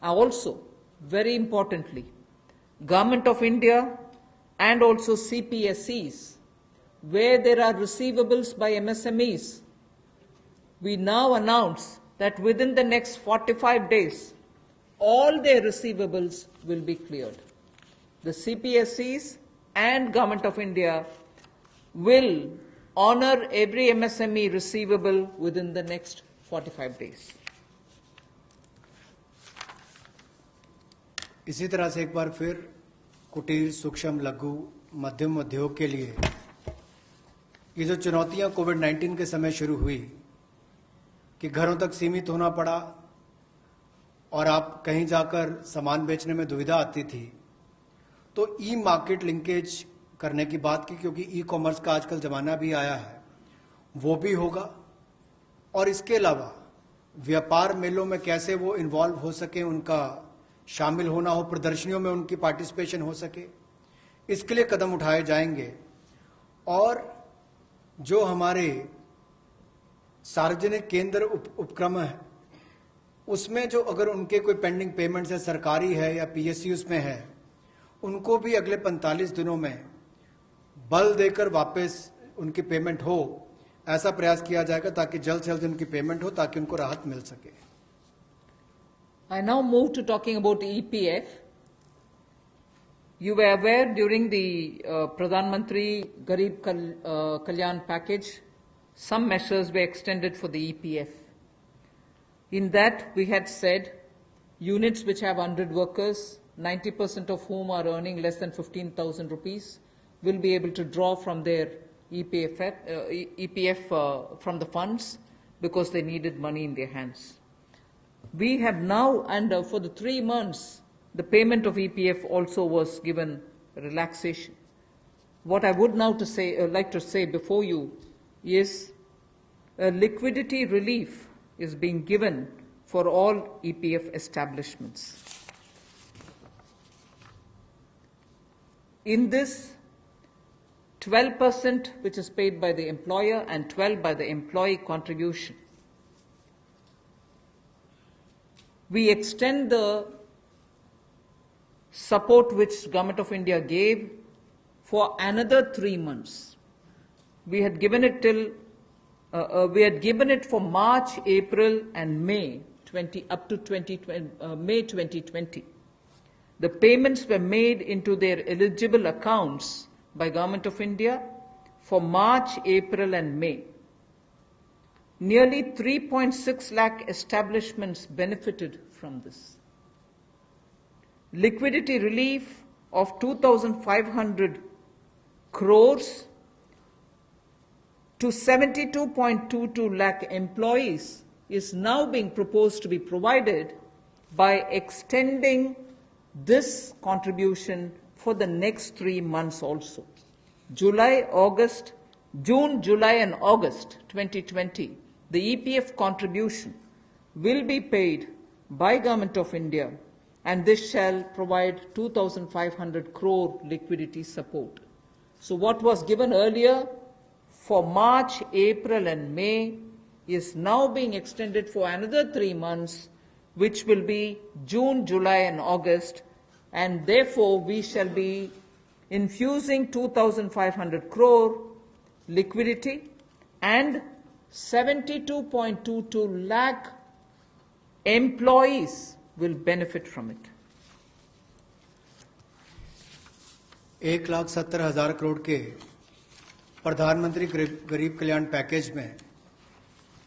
Also, very importantly, Government of India and also CPSEs, where there are receivables by MSMEs, we now announce that within the next 45 days, all their receivables will be cleared. The CPSEs and Government of India will honor every MSME receivable within the next 45 days. इसी तरह से एक बार फिर कुटीर, सूक्ष्म, लघु, मध्यम उद्योग के लिए ये जो चुनौतियां कोविड-19 के समय शुरू हुई कि घरों तक सीमित होना पड़ा और आप कहीं जाकर सामान बेचने में दुविधा आती थी, तो ई मार्केट लिंकेज करने की बात की, क्योंकि ई कॉमर्स का आजकल जमाना भी आया है, वो भी होगा। और इसके अलावा व्यापार मेलों में कैसे वो इन्वॉल्व हो सके, उनका शामिल होना हो, प्रदर्शनियों में उनकी पार्टिसिपेशन हो सके, इसके लिए कदम उठाए जाएंगे। और जो हमारे सार्वजनिक केंद्र उपक्रम है, उसमें जो अगर उनके कोई पेंडिंग पेमेंट्स है, सरकारी है या PSUs में है, उनको भी अगले 45 दिनों में बल देकर वापस उनकी पेमेंट हो, ऐसा प्रयास किया जाएगा ताकि जल्द से जल्द उनकी पेमेंट हो, ताकि उनको राहत मिल सके। I now move to talking about EPF. You were aware during the Pradhan Mantri Garib Kalyan package, some measures were extended for the EPF. In that, we had said units which have 100 workers, 90% of whom are earning less than 15,000 rupees, will be able to draw from their EPF from the funds because they needed money in their hands. We have now, and for the 3 months, the payment of EPF also was given relaxation. What I would now like to say before you is a liquidity relief is being given for all EPF establishments. In this, 12% which is paid by the employer and 12% by the employee contribution. We extend the support which Government of India gave for another 3 months. We had given it for March, April, and May 2020. the payments were made into their eligible accounts by Government of India for March, April and May. Nearly 3.6 lakh establishments benefited from this. Liquidity relief of 2,500 crores to 72.22 lakh employees is now being proposed to be provided by extending this contribution for the next 3 months also. June, July and August 2020, the EPF contribution will be paid by Government of India, and this shall provide 2,500 crore liquidity support. So what was given earlier for March, April and May is now being extended for another 3 months, which will be June, July and August, and therefore we shall be infusing 2,500 crore liquidity and 72.22 lakh employees will benefit from it. 1,70,000 crore के प्रधानमंत्री गरीब कल्याण package में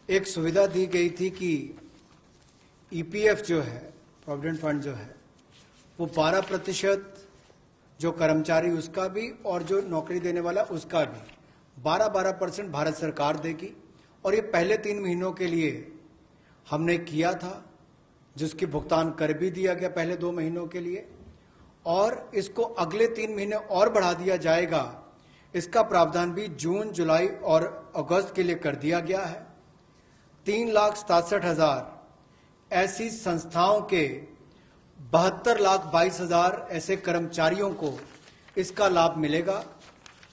एक सुविधा दी गई थी कि EPF जो है, प्रोविडेंट फंड जो है, वो 12% जो कर्मचारी उसका भी और जो नौकरी देने वाला उसका भी 12% भारत सरकार देगी। और ये पहले 3 महीनों के लिए हमने किया था, जिसकी भुगतान कर भी दिया गया पहले 2 महीनों के लिए, और इसको अगले 3 महीने और बढ़ा दिया जाएगा। इसका प्रावधान भी जून, जुलाई और अगस्त के लिए कर दिया गया है। 3,67,000 ऐसी संस्थाओं के 72,22,000 ऐसे कर्मचारियों को इसका लाभ मिलेगा,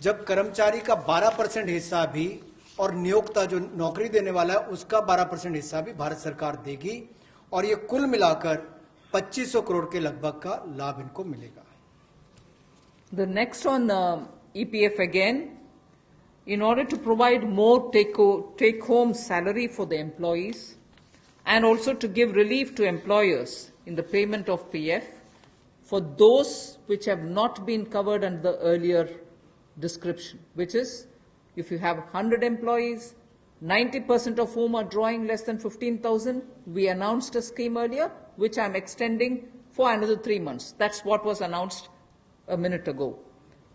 जब कर्मचारी का 12% हिस्सा भी और नियोक्ता जो नौकरी देने वाला है उसका 12% हिस्सा भी भारत सरकार देगी, और ये कुल मिलाकर 2,500 करोड़ के लगभग का लाभ इनको मिलेगा। The next on EPF again, in order to provide more take-home salary for the employees and also to give relief to employers in the payment of PF for those which have not been covered under the earlier description, which is if you have 100 employees, 90% of whom are drawing less than 15,000, we announced a scheme earlier, which I'm extending for another 3 months. That's what was announced a minute ago.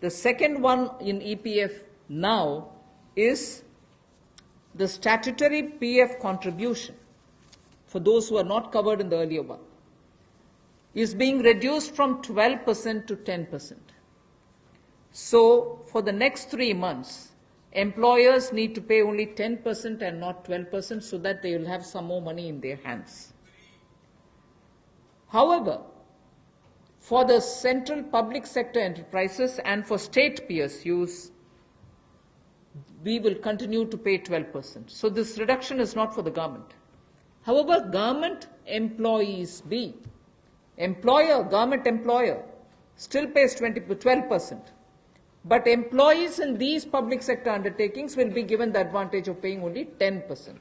The second one in EPF now is the statutory PF contribution for those who are not covered in the earlier one is being reduced from 12% to 10%. So for the next 3 months, employers need to pay only 10% and not 12% so that they will have some more money in their hands. However, for the central public sector enterprises and for state PSUs, we will continue to pay 12%. So this reduction is not for the government. However, government employees government employer still pays 12%. But employees in these public sector undertakings will be given the advantage of paying only 10%.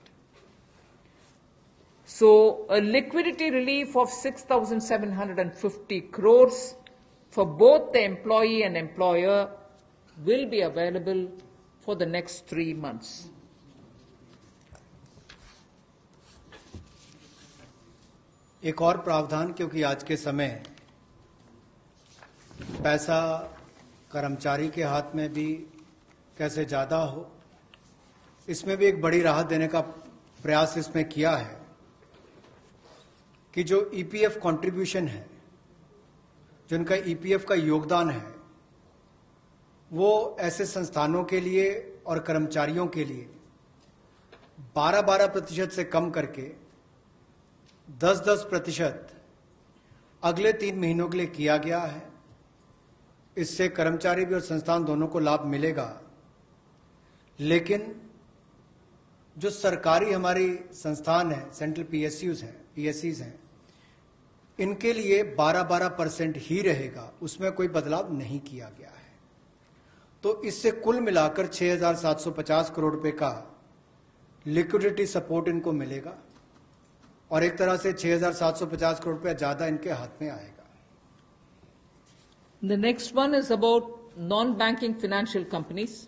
So a liquidity relief of 6,750 crores for both the employee and employer will be available for the next 3 months. एक और प्रावधान, क्योंकि आज के समय पैसा कर्मचारी के हाथ में भी कैसे ज्यादा हो, इसमें भी एक बड़ी राहत देने का प्रयास इसमें किया है कि जो ईपीएफ कंट्रीब्यूशन है, जिनका ईपीएफ का योगदान है, वो ऐसे संस्थानों के लिए और कर्मचारियों के लिए 12% से कम करके 10% अगले 3 महीनों के लिए किया गया है। इससे कर्मचारी भी और संस्थान दोनों को लाभ मिलेगा, लेकिन जो सरकारी हमारी संस्थान है, सेंट्रल पीएससीज हैं, इनके लिए 12% ही रहेगा, उसमें कोई बदलाव नहीं किया गया है। तो इससे कुल मिलाकर 6,750 करोड़ रुपए का लिक्विडिटी सपोर्ट इनको मिलेगा और एक तरह से 6,750 करोड़ रुपया ज्यादा इनके हाथ में आएगा। The next one is about non-banking financial companies,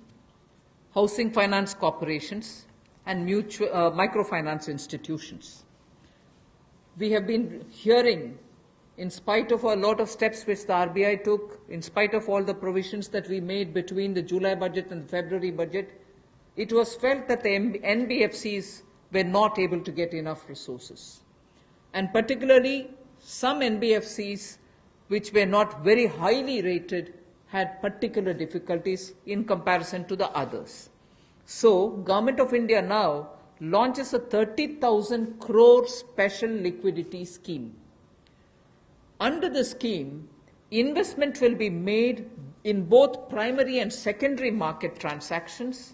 housing finance corporations, and microfinance institutions. We have been hearing, in spite of a lot of steps which the RBI took, in spite of all the provisions that we made between the July budget and the February budget, it was felt that the NBFCs were not able to get enough resources. And particularly, some NBFCs which were not very highly rated had particular difficulties in comparison to the others. So, Government of India now launches a 30,000 crore special liquidity scheme. Under the scheme, investment will be made in both primary and secondary market transactions,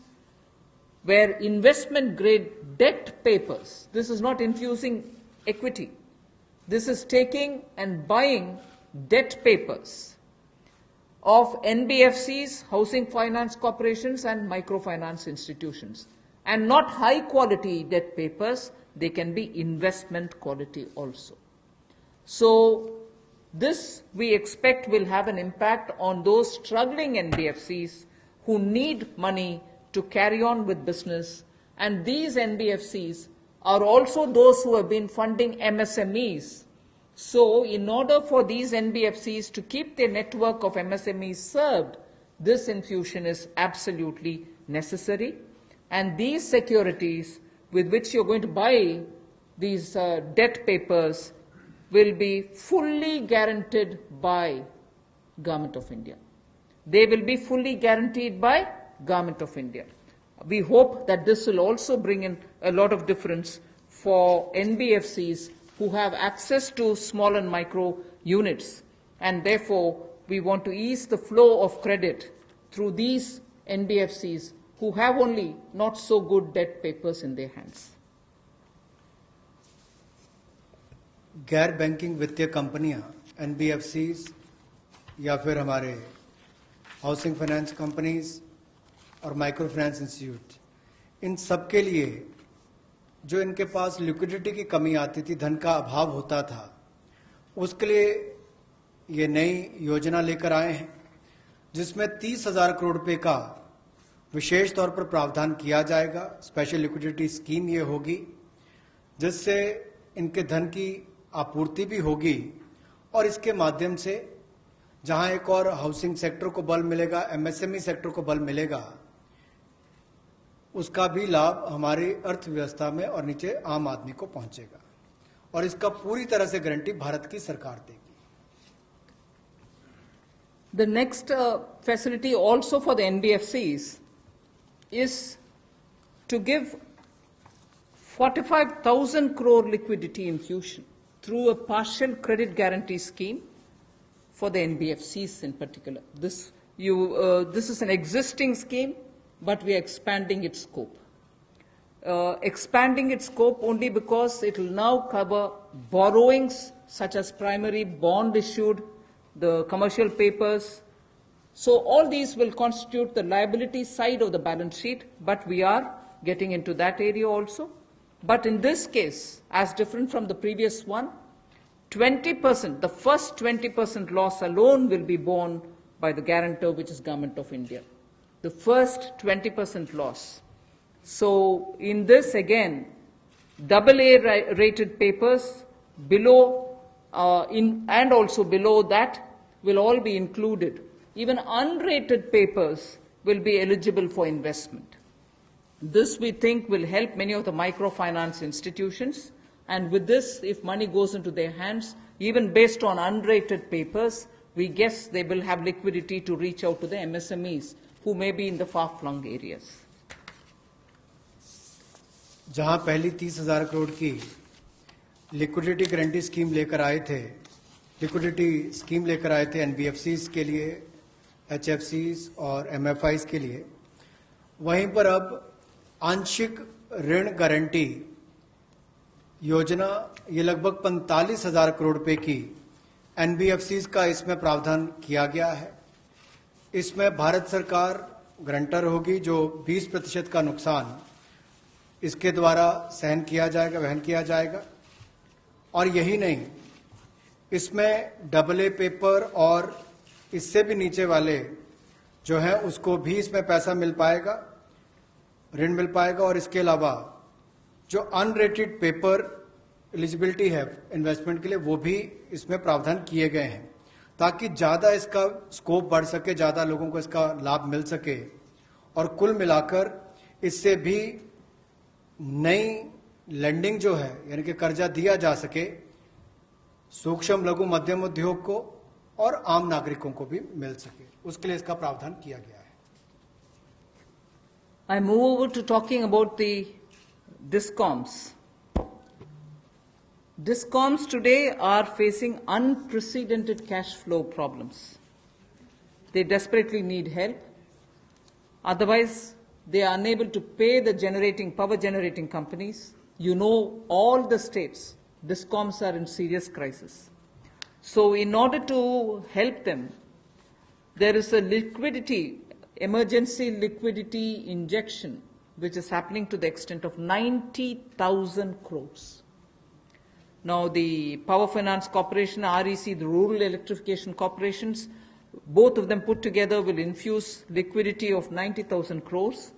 where investment grade debt papers, this is not infusing equity, this is taking and buying debt papers of NBFCs, housing finance corporations, and microfinance institutions. And not high quality debt papers, they can be investment quality also. So, this we expect will have an impact on those struggling NBFCs who need money to carry on with business. And these NBFCs are also those who have been funding MSMEs. So, in order for these NBFCs to keep their network of MSMEs served, this infusion is absolutely necessary. And these securities with which you're going to buy these debt papers will be fully guaranteed by Government of India. They will be fully guaranteed by Government of India. We hope that this will also bring in a lot of difference for NBFCs who have access to small and micro units, and therefore we want to ease the flow of credit through these NBFCs who have only not so good debt papers in their hands. गैर banking वित्तीय कंपनियां NBFCs या फिर हमारे housing finance companies और micro finance institute, इन सब के लिए जो इनके पास लिक्विडिटी की कमी आती थी, धन का अभाव होता था, उसके लिए ये नई योजना लेकर आए हैं जिसमें 30,000 करोड़ रुपए का विशेष तौर पर प्रावधान किया जाएगा। स्पेशल लिक्विडिटी स्कीम ये होगी जिससे इनके धन की आपूर्ति भी होगी और इसके माध्यम से जहां एक और हाउसिंग सेक्टर को बल मिलेगा, एमएसएमई सेक्टर को बल मिलेगा, उसका भी लाभ हमारी अर्थव्यवस्था में और नीचे आम आदमी को पहुंचेगा और इसका पूरी तरह से गारंटी भारत की सरकार देगी। The next facility also for the NBFCs is to give 45,000 crore liquidity infusion through a partial credit guarantee scheme for the NBFCs in particular. This is an existing scheme, but we are expanding its scope. Expanding its scope only because it will now cover borrowings such as primary bond issued, the commercial papers. So all these will constitute the liability side of the balance sheet, but we are getting into that area also. But in this case, as different from the previous one, 20%, the first 20% loss alone will be borne by the guarantor, which is Government of India. The first 20% loss. So in this again, AA rated papers below and also below that will all be included. Even unrated papers will be eligible for investment. This we think will help many of the microfinance institutions, and with this, if money goes into their hands, even based on unrated papers, we guess they will have liquidity to reach out to the MSMEs who may be in the far-flung areas. जहां पहली 30,000 करोड़ की liquidity guarantee scheme लेकर आए थे NBFCs के लिए, एचएफसीज और MFIs के लिए, वहीं पर अब आंशिक ऋण गारंटी योजना ये लगभग 45,000 करोड़ रुपए की एनबीएफसीज का इसमें प्रावधान किया गया है। इसमें भारत सरकार गारंटर होगी, जो 20% का नुकसान इसके द्वारा वहन किया जाएगा। और यही नहीं, इसमें AA पेपर और इससे भी नीचे वाले जो है उसको भी इसमें पैसा मिल पाएगा, ऋण मिल पाएगा। और इसके अलावा जो अनरेटेड पेपर एलिजिबिलिटी है इन्वेस्टमेंट के लिए, वो भी इसमें प्रावधान किए गए हैं ताकि ज्यादा इसका स्कोप बढ़ सके, ज्यादा लोगों को इसका लाभ मिल सके और कुल मिलाकर इससे भी नई लेंडिंग जो है यानी कि कर्जा दिया जा सके सूक्ष्म लघु मध्यम उद्योग को और आम नागरिकों को भी मिल सके, उसके लिए इसका प्रावधान किया गया है। I move over to talking about the DISCOMs. DISCOMs today are facing unprecedented cash flow problems. They desperately need help. Otherwise, they are unable to pay the power generating companies. You know, all the states, DISCOMs are in serious crisis. So in order to help them, there is a emergency liquidity injection, which is happening to the extent of 90,000 crores. Now, the Power Finance Corporation, REC, the Rural Electrification Corporations, both of them put together will infuse liquidity of 90,000 crores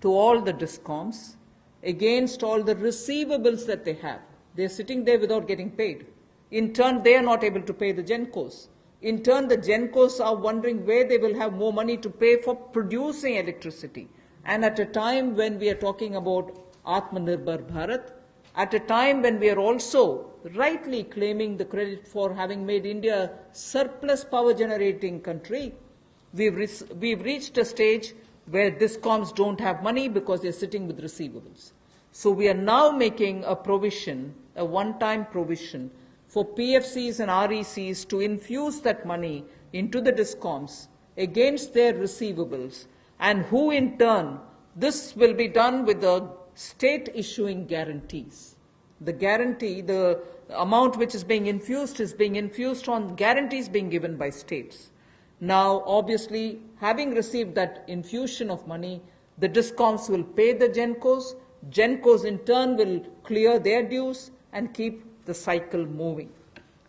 to all the DISCOMs against all the receivables that they have. They're sitting there without getting paid. In turn, they are not able to pay the GENCOs. In turn, the GENCOs are wondering where they will have more money to pay for producing electricity. And at a time when we are talking about Atmanirbhar Bharat, at a time when we are also rightly claiming the credit for having made India a surplus power generating country, we've reached a stage where DISCOMs don't have money because they're sitting with receivables. So we are now making a provision, a one-time provision, for PFCs and RECs to infuse that money into the DISCOMs against their receivables, and who in turn, this will be done with the state issuing guarantees. The guarantee, the amount which is being infused on guarantees being given by states. Now, obviously, having received that infusion of money, the DISCOMs will pay the GENCOs. GENCOs in turn will clear their dues and keep the cycle moving.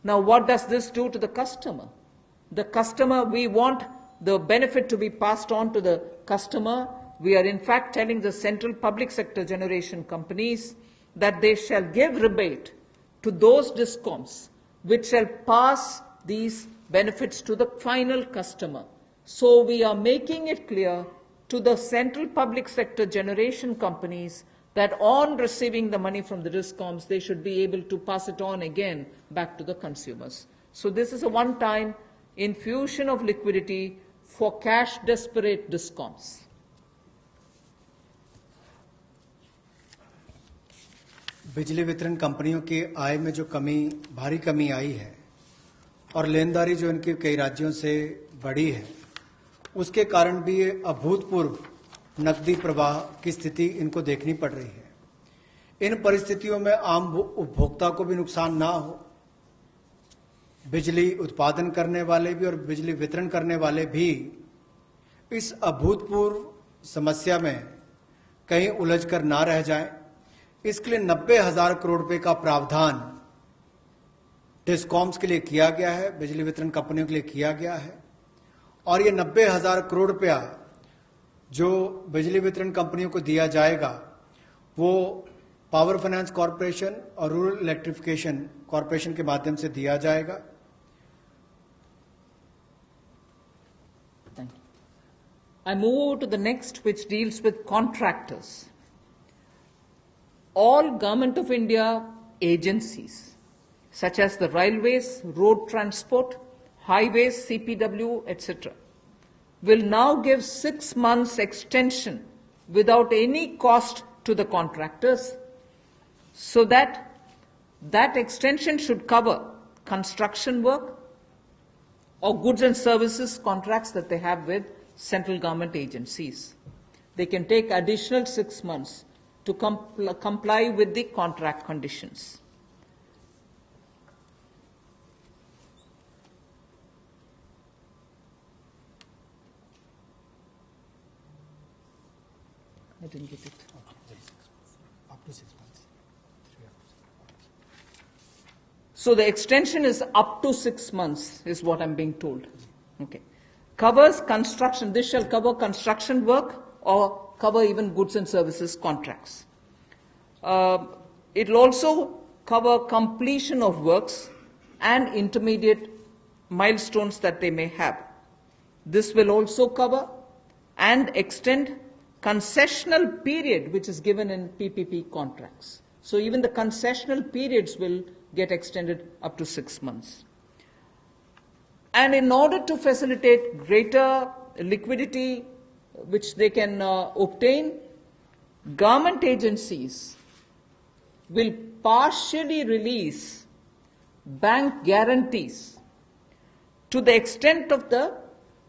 Now, what does this do to the customer? The customer, we want the benefit to be passed on to the customer. We are in fact telling the central public sector generation companies that they shall give rebate to those DISCOMs which shall pass these benefits to the final customer. So we are making it clear to the central public sector generation companies that on receiving the money from the DISCOMs, they should be able to pass it on again back to the consumers. So this is a one-time infusion of liquidity for cash-desperate DISCOMs. बिजली वितरण कंपनियों की आय में जो भारी कमी आई है और लेनदारी जो इनके कई राज्यों से बढ़ी है, उसके कारण भी ये अभूतपूर्व नकदी प्रवाह की स्थिति इनको देखनी पड़ रही है। इन परिस्थितियों में आम उपभोक्ता को भी नुकसान ना हो, बिजली उत्पादन करने वाले भी और बिजली वितरण करने वाले भी इस अभूतपूर्व समस्या में कहीं उलझकर ना रह जाएं, इसके लिए 90,000 करोड़ रुपए का प्रावधान डिस्कॉम्स के लिए किया गया है, बिजली वितरण कंपनियों के लिए किया गया है। और ये 90,000 करोड़ रुपया जो बिजली वितरण कंपनियों को दिया जाएगा, वो पावर फाइनेंस कॉरपोरेशन और रूरल इलेक्ट्रिफिकेशन कॉरपोरेशन के माध्यम से दिया जाएगा। Thank you. I move to the next, which deals with contractors. All Government of India agencies, such as the railways, road transport, highways, CPW, etc., will now give 6 months extension without any cost to the contractors, so that extension should cover construction work or goods and services contracts that they have with central government agencies. They can take additional 6 months to comply with the contract conditions. I didn't get it. Up to 6 months. So the extension is up to 6 months, is what I'm being told. Okay. Covers construction. This shall cover construction work or cover even goods and services contracts. It will also cover completion of works and intermediate milestones that they may have. This will also cover and extend concessional period which is given in PPP contracts. So even the concessional periods will get extended up to 6 months. And in order to facilitate greater liquidity which they can obtain, government agencies will partially release bank guarantees to the extent of the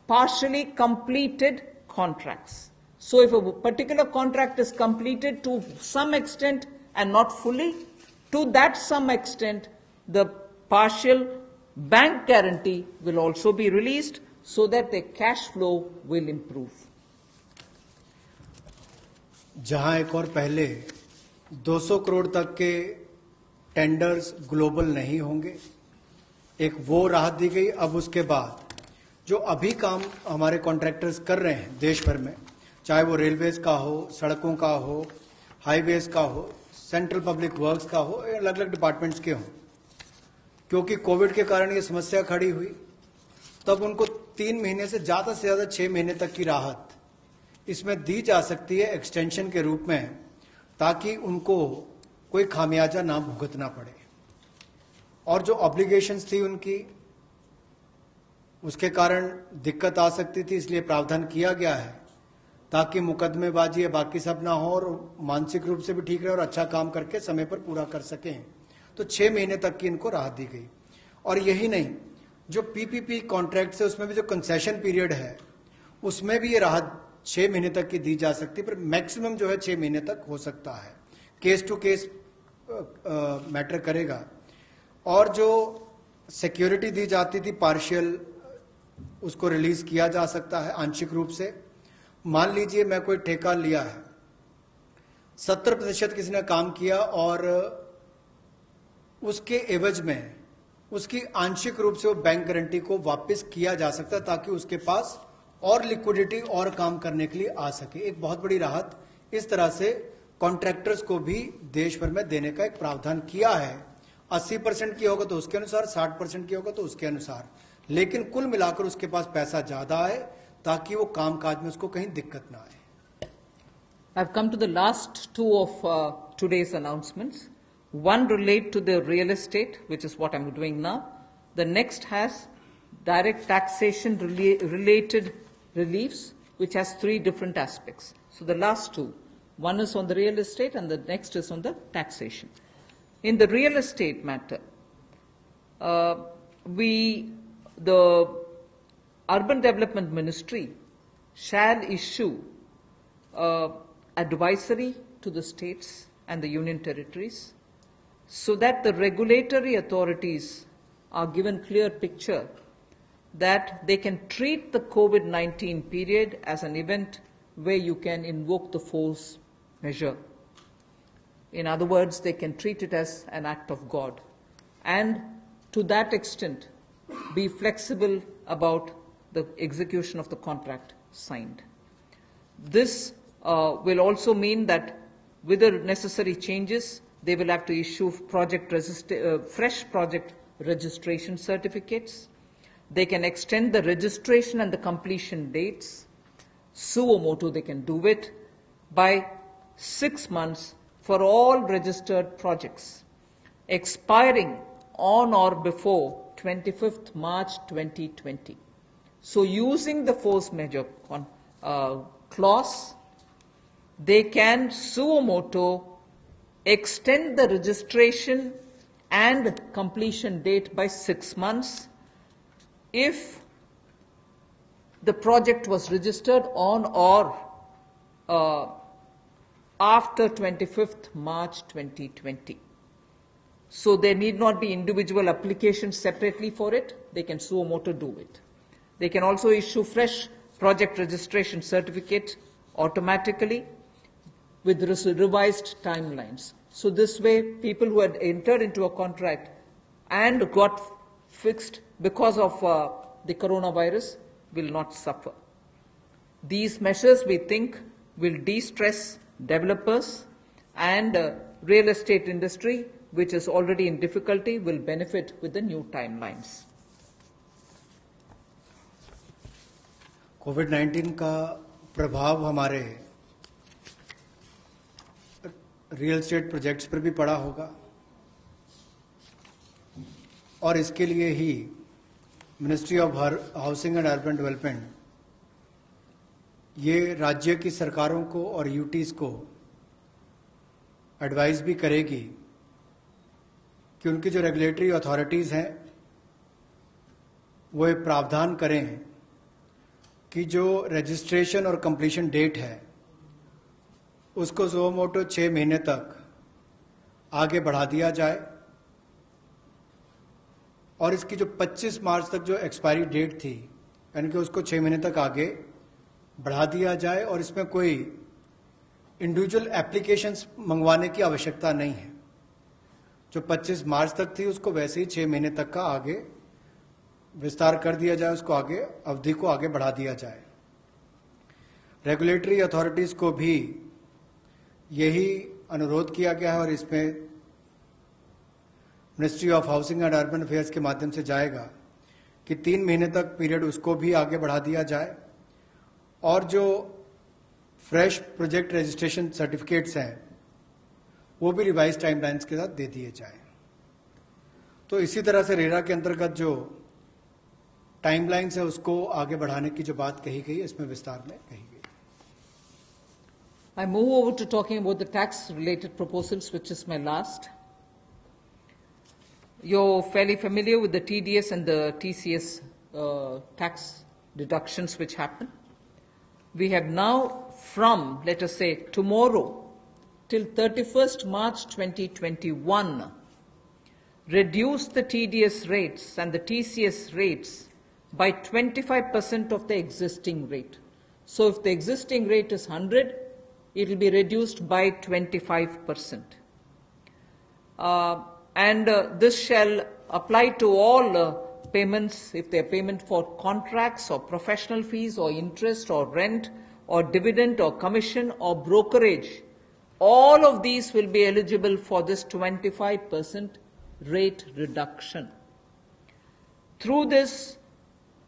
partially completed contracts. So if a particular contract is completed to some extent and not fully, to that some extent, the partial bank guarantee will also be released so that the cash flow will improve. जहां एक और पहले 200 करोड़ तक के tenders global नहीं होंगे, एक वो राहत दी गई। अब उसके बाद जो अभी काम हमारे कॉन्ट्रैक्टर्स कर रहे हैं देश भर में, चाहे वो रेलवेज का हो, सड़कों का हो, हाईवेज का हो, सेंट्रल पब्लिक वर्क्स का हो, अलग अलग डिपार्टमेंट्स के हों, क्योंकि कोविड के कारण ये समस्या खड़ी हुई, तब उनको 3 महीने से ज्यादा 6 महीने तक की राहत इसमें दी जा सकती है एक्सटेंशन के रूप में, ताकि उनको कोई खामियाजा ना भुगतना पड़े। और जो ऑब्लिगेशंस थी उनकी, उसके कारण दिक्कत आ सकती थी, इसलिए प्रावधान किया गया है ताकि मुकदमेबाजी या बाकी सब ना हो और मानसिक रूप से भी ठीक रहे और अच्छा काम करके समय पर पूरा कर सकें। तो 6 महीने तक की इनको राहत दी गई। और यही नहीं, जो पीपीपी कॉन्ट्रैक्ट है उसमें भी जो कंसेशन पीरियड है उसमें भी ये राहत 6 महीने तक की दी जा सकती है, पर मैक्सिमम जो है 6 महीने तक हो सकता है। केस टू केस मैटर करेगा। और जो सिक्योरिटी दी जाती थी पार्शियल, उसको रिलीज किया जा सकता है आंशिक रूप से। मान लीजिए मैं कोई ठेका लिया है, 70% किसी ने काम किया और उसके एवज में उसकी आंशिक रूप से वो बैंक गारंटी को वापस किया जा सकता है, ताकि उसके पास और लिक्विडिटी और काम करने के लिए आ सके। एक बहुत बड़ी राहत इस तरह से कॉन्ट्रैक्टर्स को भी देश भर में देने का एक प्रावधान किया है। 80% की होगा तो उसके अनुसार, 60% की होगा तो उसके अनुसार, लेकिन कुल मिलाकर उसके पास पैसा ज्यादा आए ताकि वो काम काज में उसको कहीं दिक्कत ना आए। I've come to the last two of today's announcements. One relate to the real estate, which is what I'm doing now. The next has direct taxation related reliefs, which has 3 different aspects. So the last two, one is on the real estate and the next is on the taxation. In the real estate matter, the Urban Development Ministry shall issue advisory to the states and the union territories so that the regulatory authorities are given clear picture that they can treat the COVID-19 period as an event where you can invoke the force measure. In other words, they can treat it as an act of God, and to that extent be flexible about the execution of the contract signed. This will also mean that with the necessary changes, they will have to issue fresh project registration certificates. They can extend the registration and the completion dates. Suo motu, they can do it by 6 months for all registered projects, expiring on or before 25th March 2020. So using the force majeure clause, they can suo motu extend the registration and completion date by 6 months if the project was registered on or after 25th March 2020. So there need not be individual applications separately for it. They can suo motu do it. They can also issue fresh project registration certificate automatically with revised timelines. So this way, people who had entered into a contract and got fixed because of the coronavirus will not suffer. These measures, we think, will de-stress developers, and real estate industry, which is already in difficulty, will benefit with the new timelines. कोविड-19 का प्रभाव हमारे real estate projects पर भी पड़ा होगा, और इसके लिए ही ministry of housing and urban development ये राज्य की सरकारों को और यूटीज को एडवाइस भी करेगी कि उनकी जो रेगुलेटरी अथॉरिटीज हैं वो एक प्रावधान करें कि जो रजिस्ट्रेशन और कंप्लीशन डेट है उसको सुओ मोटो 6 महीने तक आगे बढ़ा दिया जाए, और इसकी जो 25 मार्च तक जो एक्सपायरी डेट थी यानी कि उसको 6 महीने तक आगे बढ़ा दिया जाए, और इसमें कोई इंडिविजुअल एप्लीकेशंस मंगवाने की आवश्यकता नहीं है। जो 25 मार्च तक थी उसको वैसे ही 6 महीने तक का आगे विस्तार कर दिया जाए, उसको आगे अवधि को आगे बढ़ा दिया जाए। रेगुलेटरी अथॉरिटीज को भी यही अनुरोध किया गया है, और इसमें ministry of housing and urban affairs के माध्यम से जाएगा कि 3 महीने तक पीरियड उसको भी आगे बढ़ा दिया जाए, और जो फ्रेश प्रोजेक्ट रजिस्ट्रेशन सर्टिफिकेट्स हैं वो भी रिवाइज टाइमलाइंस के साथ दे दिए जाए। तो इसी तरह से रेरा के अंतर्गत जो टाइमलाइंस है उसको आगे बढ़ाने की जो बात कही गई इसमें विस्तार में कही गई। I move over to talking about the tax-related proposals, which is my last. You're fairly familiar with the TDS and the TCS tax deductions which happen. We have now, from, let us say, tomorrow till 31st March 2021, reduced the TDS rates and the TCS rates by 25% of the existing rate. So if the existing rate is 100, it will be reduced by 25%. This shall apply to all payments, if they are payment for contracts or professional fees or interest or rent or dividend or commission or brokerage. All of these will be eligible for this 25% rate reduction. Through this,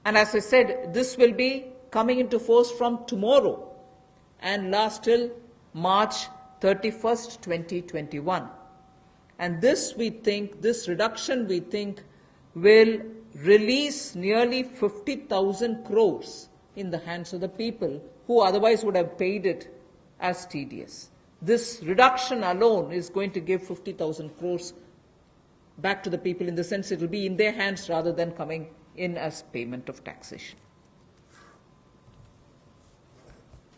and as I said, this will be coming into force from tomorrow and last till March 31st, 2021. And this, we think, this reduction, we think, will release nearly 50,000 crores in the hands of the people who otherwise would have paid it as TDS. This reduction alone is going to give 50,000 crores back to the people, in the sense it will be in their hands rather than coming in as payment of taxation.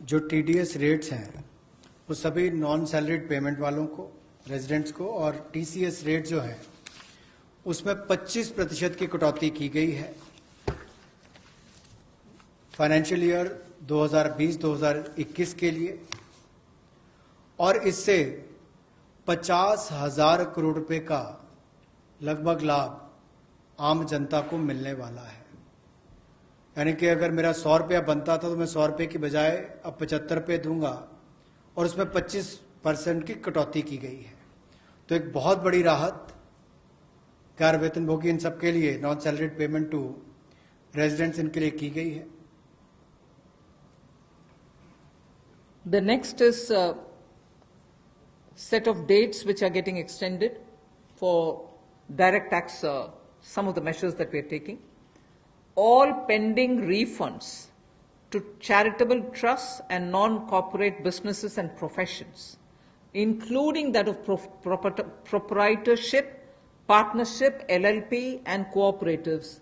जो TDS rates हैं वो सभी non salaried payment वालों को, residents को, और TCS rate जो है उसमें 25% की कटौती की गई है फाइनेंशियल ईयर 2020-2021 के लिए, और इससे 50,000 करोड़ रुपए का लगभग लाभ आम जनता को मिलने वाला है। यानी कि अगर मेरा 100 रुपया बनता था तो मैं 100 रुपये की बजाय अब 75 रुपये दूंगा, और उसमें 25% की कटौती की गई है। तो एक बहुत बड़ी राहत गैर वेतनभोगी इन सबके लिए, non salaried payment to residents, इनके लिए की गई है। The next is a set of dates which are getting extended for direct tax, some of the measures that we are taking. All pending refunds to charitable trusts and non-corporate businesses and professions, including that of proprietorship, partnership, LLP and cooperatives,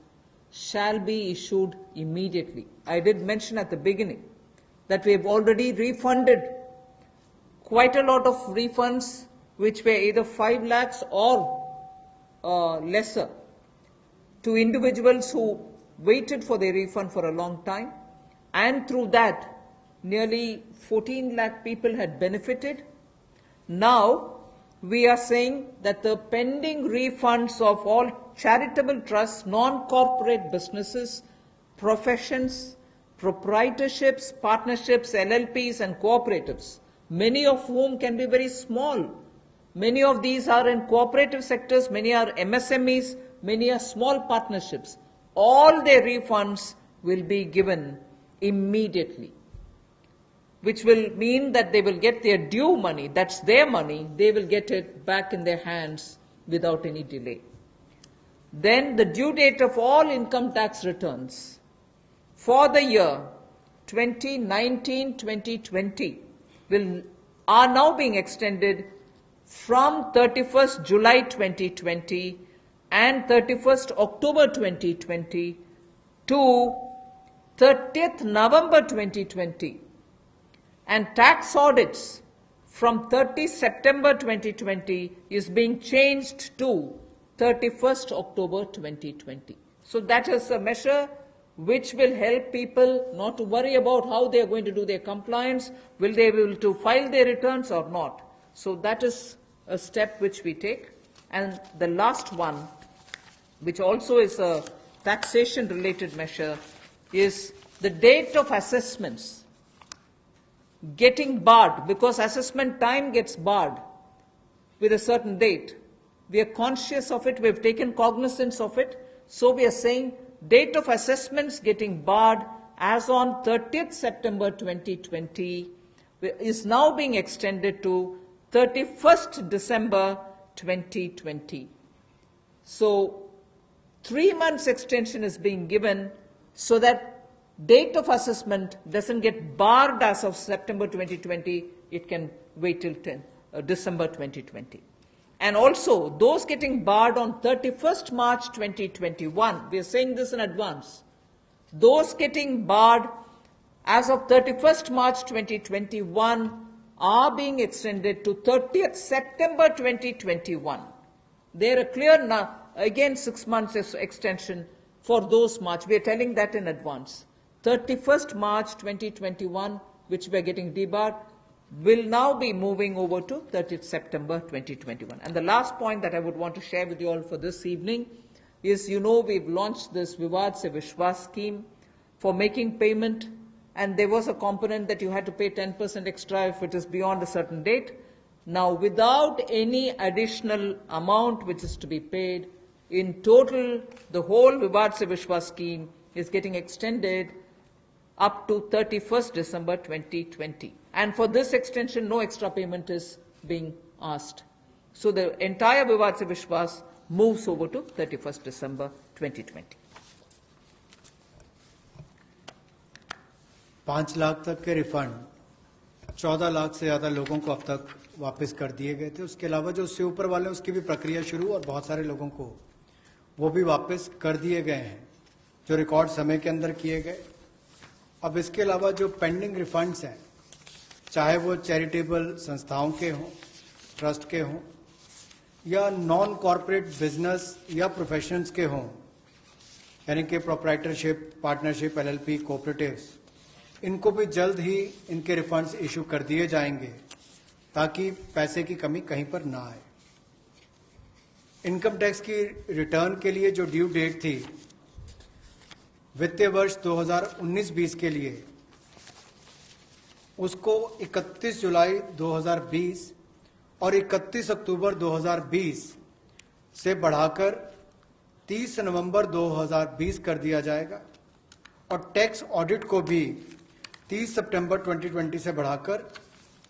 shall be issued immediately. I did mention at the beginning that we have already refunded quite a lot of refunds which were either 5 lakhs or lesser to individuals who waited for their refund for a long time, and through that nearly 14 lakh people had benefited. Now we are saying that the pending refunds of all charitable trusts, non-corporate businesses professions, proprietorships, partnerships, LLPs and cooperatives, many of whom can be very small. Many of these are in cooperative sectors, many are MSMEs, many are small partnerships. All their refunds will be given immediately, which will mean that they will get their due money, that's their money, they will get it back in their hands without any delay. Then the due date of all income tax returns for the year 2019-2020 are now being extended from 31st July 2020 and 31st October 2020 to 30th November 2020. And tax audits from 30 September 2020 is being changed to 31st October 2020. So that is a measure which will help people not to worry about how they are going to do their compliance, will they be able to file their returns or not. So that is a step which we take. And the last one, which also is a taxation related measure, is the date of assessments getting barred, because assessment time gets barred with a certain date. We are conscious of it, we have taken cognizance of it, so we are saying date of assessments getting barred as on 30th September 2020 is now being extended to 31st December 2020. So 3 months extension is being given so that date of assessment doesn't get barred as of September 2020, it can wait till December 2020. And also, those getting barred on 31st March 2021, we are saying this in advance, those getting barred as of 31st March 2021 are being extended to 30th September 2021. They are a clear, again 6 months extension for those March. We are telling that in advance. 31st March 2021, which we are getting debarred, will now be moving over to 30th September 2021. And the last point that I would want to share with you all for this evening is, you know, we've launched this Vivad Se Vishwas scheme for making payment, and there was a component that you had to pay 10% extra if it is beyond a certain date. Now, without any additional amount which is to be paid, in total, the whole Vivad Se Vishwas scheme is getting extended up to 31st December 2020. And for this extension, no extra payment is being asked. So the entire Vivad Se Vishwas moves over to 31st December 2020. 5 lakh तक के refund 14 lakh से ज्यादा लोगों को अब तक वापस कर दिए गए थे। उसके अलावा जो उससे ऊपर वाले उसकी भी प्रक्रिया शुरू और बहुत सारे लोगों को वो भी वापस कर दिए गए हैं जो रिकॉर्ड समय के अंदर किए गए। अब इसके अलावा जो पेंडिंग रिफंड्स हैं, चाहे वो चैरिटेबल संस्थाओं के हों, ट्रस्ट के हों या नॉन कॉर्पोरेट बिजनेस या प्रोफेशंस के हों, यानी कि प्रोप्राइटरशिप, पार्टनरशिप, एलएलपी, कोऑपरेटिव्स, इनको भी जल्द ही इनके रिफंड्स इशू कर दिए जाएंगे ताकि पैसे की कमी कहीं पर ना आए। इनकम टैक्स की रिटर्न के लिए जो ड्यू डेट थी वित्तीय वर्ष 2019-20 के लिए, उसको 31 जुलाई 2020 और 31 अक्टूबर 2020 से बढ़ाकर 30 नवंबर 2020 कर दिया जाएगा और टैक्स ऑडिट को भी 30 सितंबर 2020 से बढ़ाकर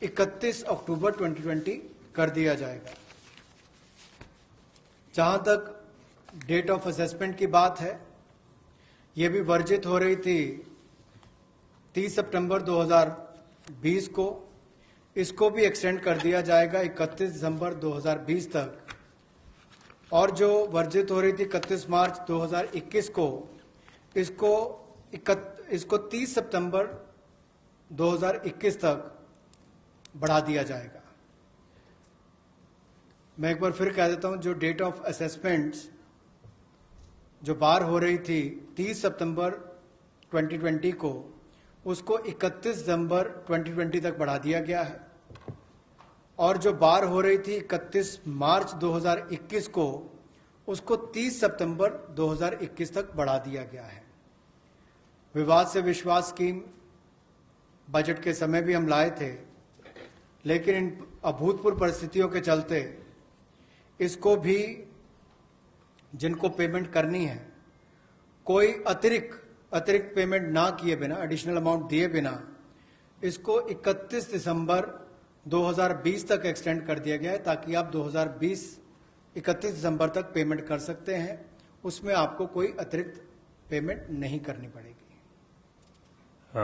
31 अक्टूबर 2020 कर दिया जाएगा। जहां तक डेट ऑफ असेसमेंट की बात है, यह भी वर्जित हो रही थी 30 सितंबर 2020 को, इसको भी एक्सटेंड कर दिया जाएगा 31 दिसंबर 2020 तक, और जो वर्जित हो रही थी 31 मार्च 2021 को, इसको 30 सितंबर 2021 तक बढ़ा दिया जाएगा। मैं एक बार फिर कह देता हूं, जो डेट ऑफ असेसमेंट्स जो बार हो रही थी 30 सितंबर 2020 को, उसको 31 दिसंबर 2020 तक बढ़ा दिया गया है, और जो बार हो रही थी 31 मार्च 2021 को, उसको 30 सितंबर 2021 तक बढ़ा दिया गया है। विवाद से विश्वास स्कीम बजट के समय भी हम लाए थे, लेकिन इन अभूतपूर्व परिस्थितियों के चलते इसको भी जिनको पेमेंट करनी है कोई अतिरिक्त पेमेंट ना किए बिना, एडिशनल अमाउंट दिए बिना इसको 31 दिसंबर 2020 तक एक्सटेंड कर दिया गया है, ताकि आप 2020 31 दिसंबर तक पेमेंट कर सकते हैं। उसमें आपको कोई अतिरिक्त पेमेंट नहीं करनी पड़ेगी।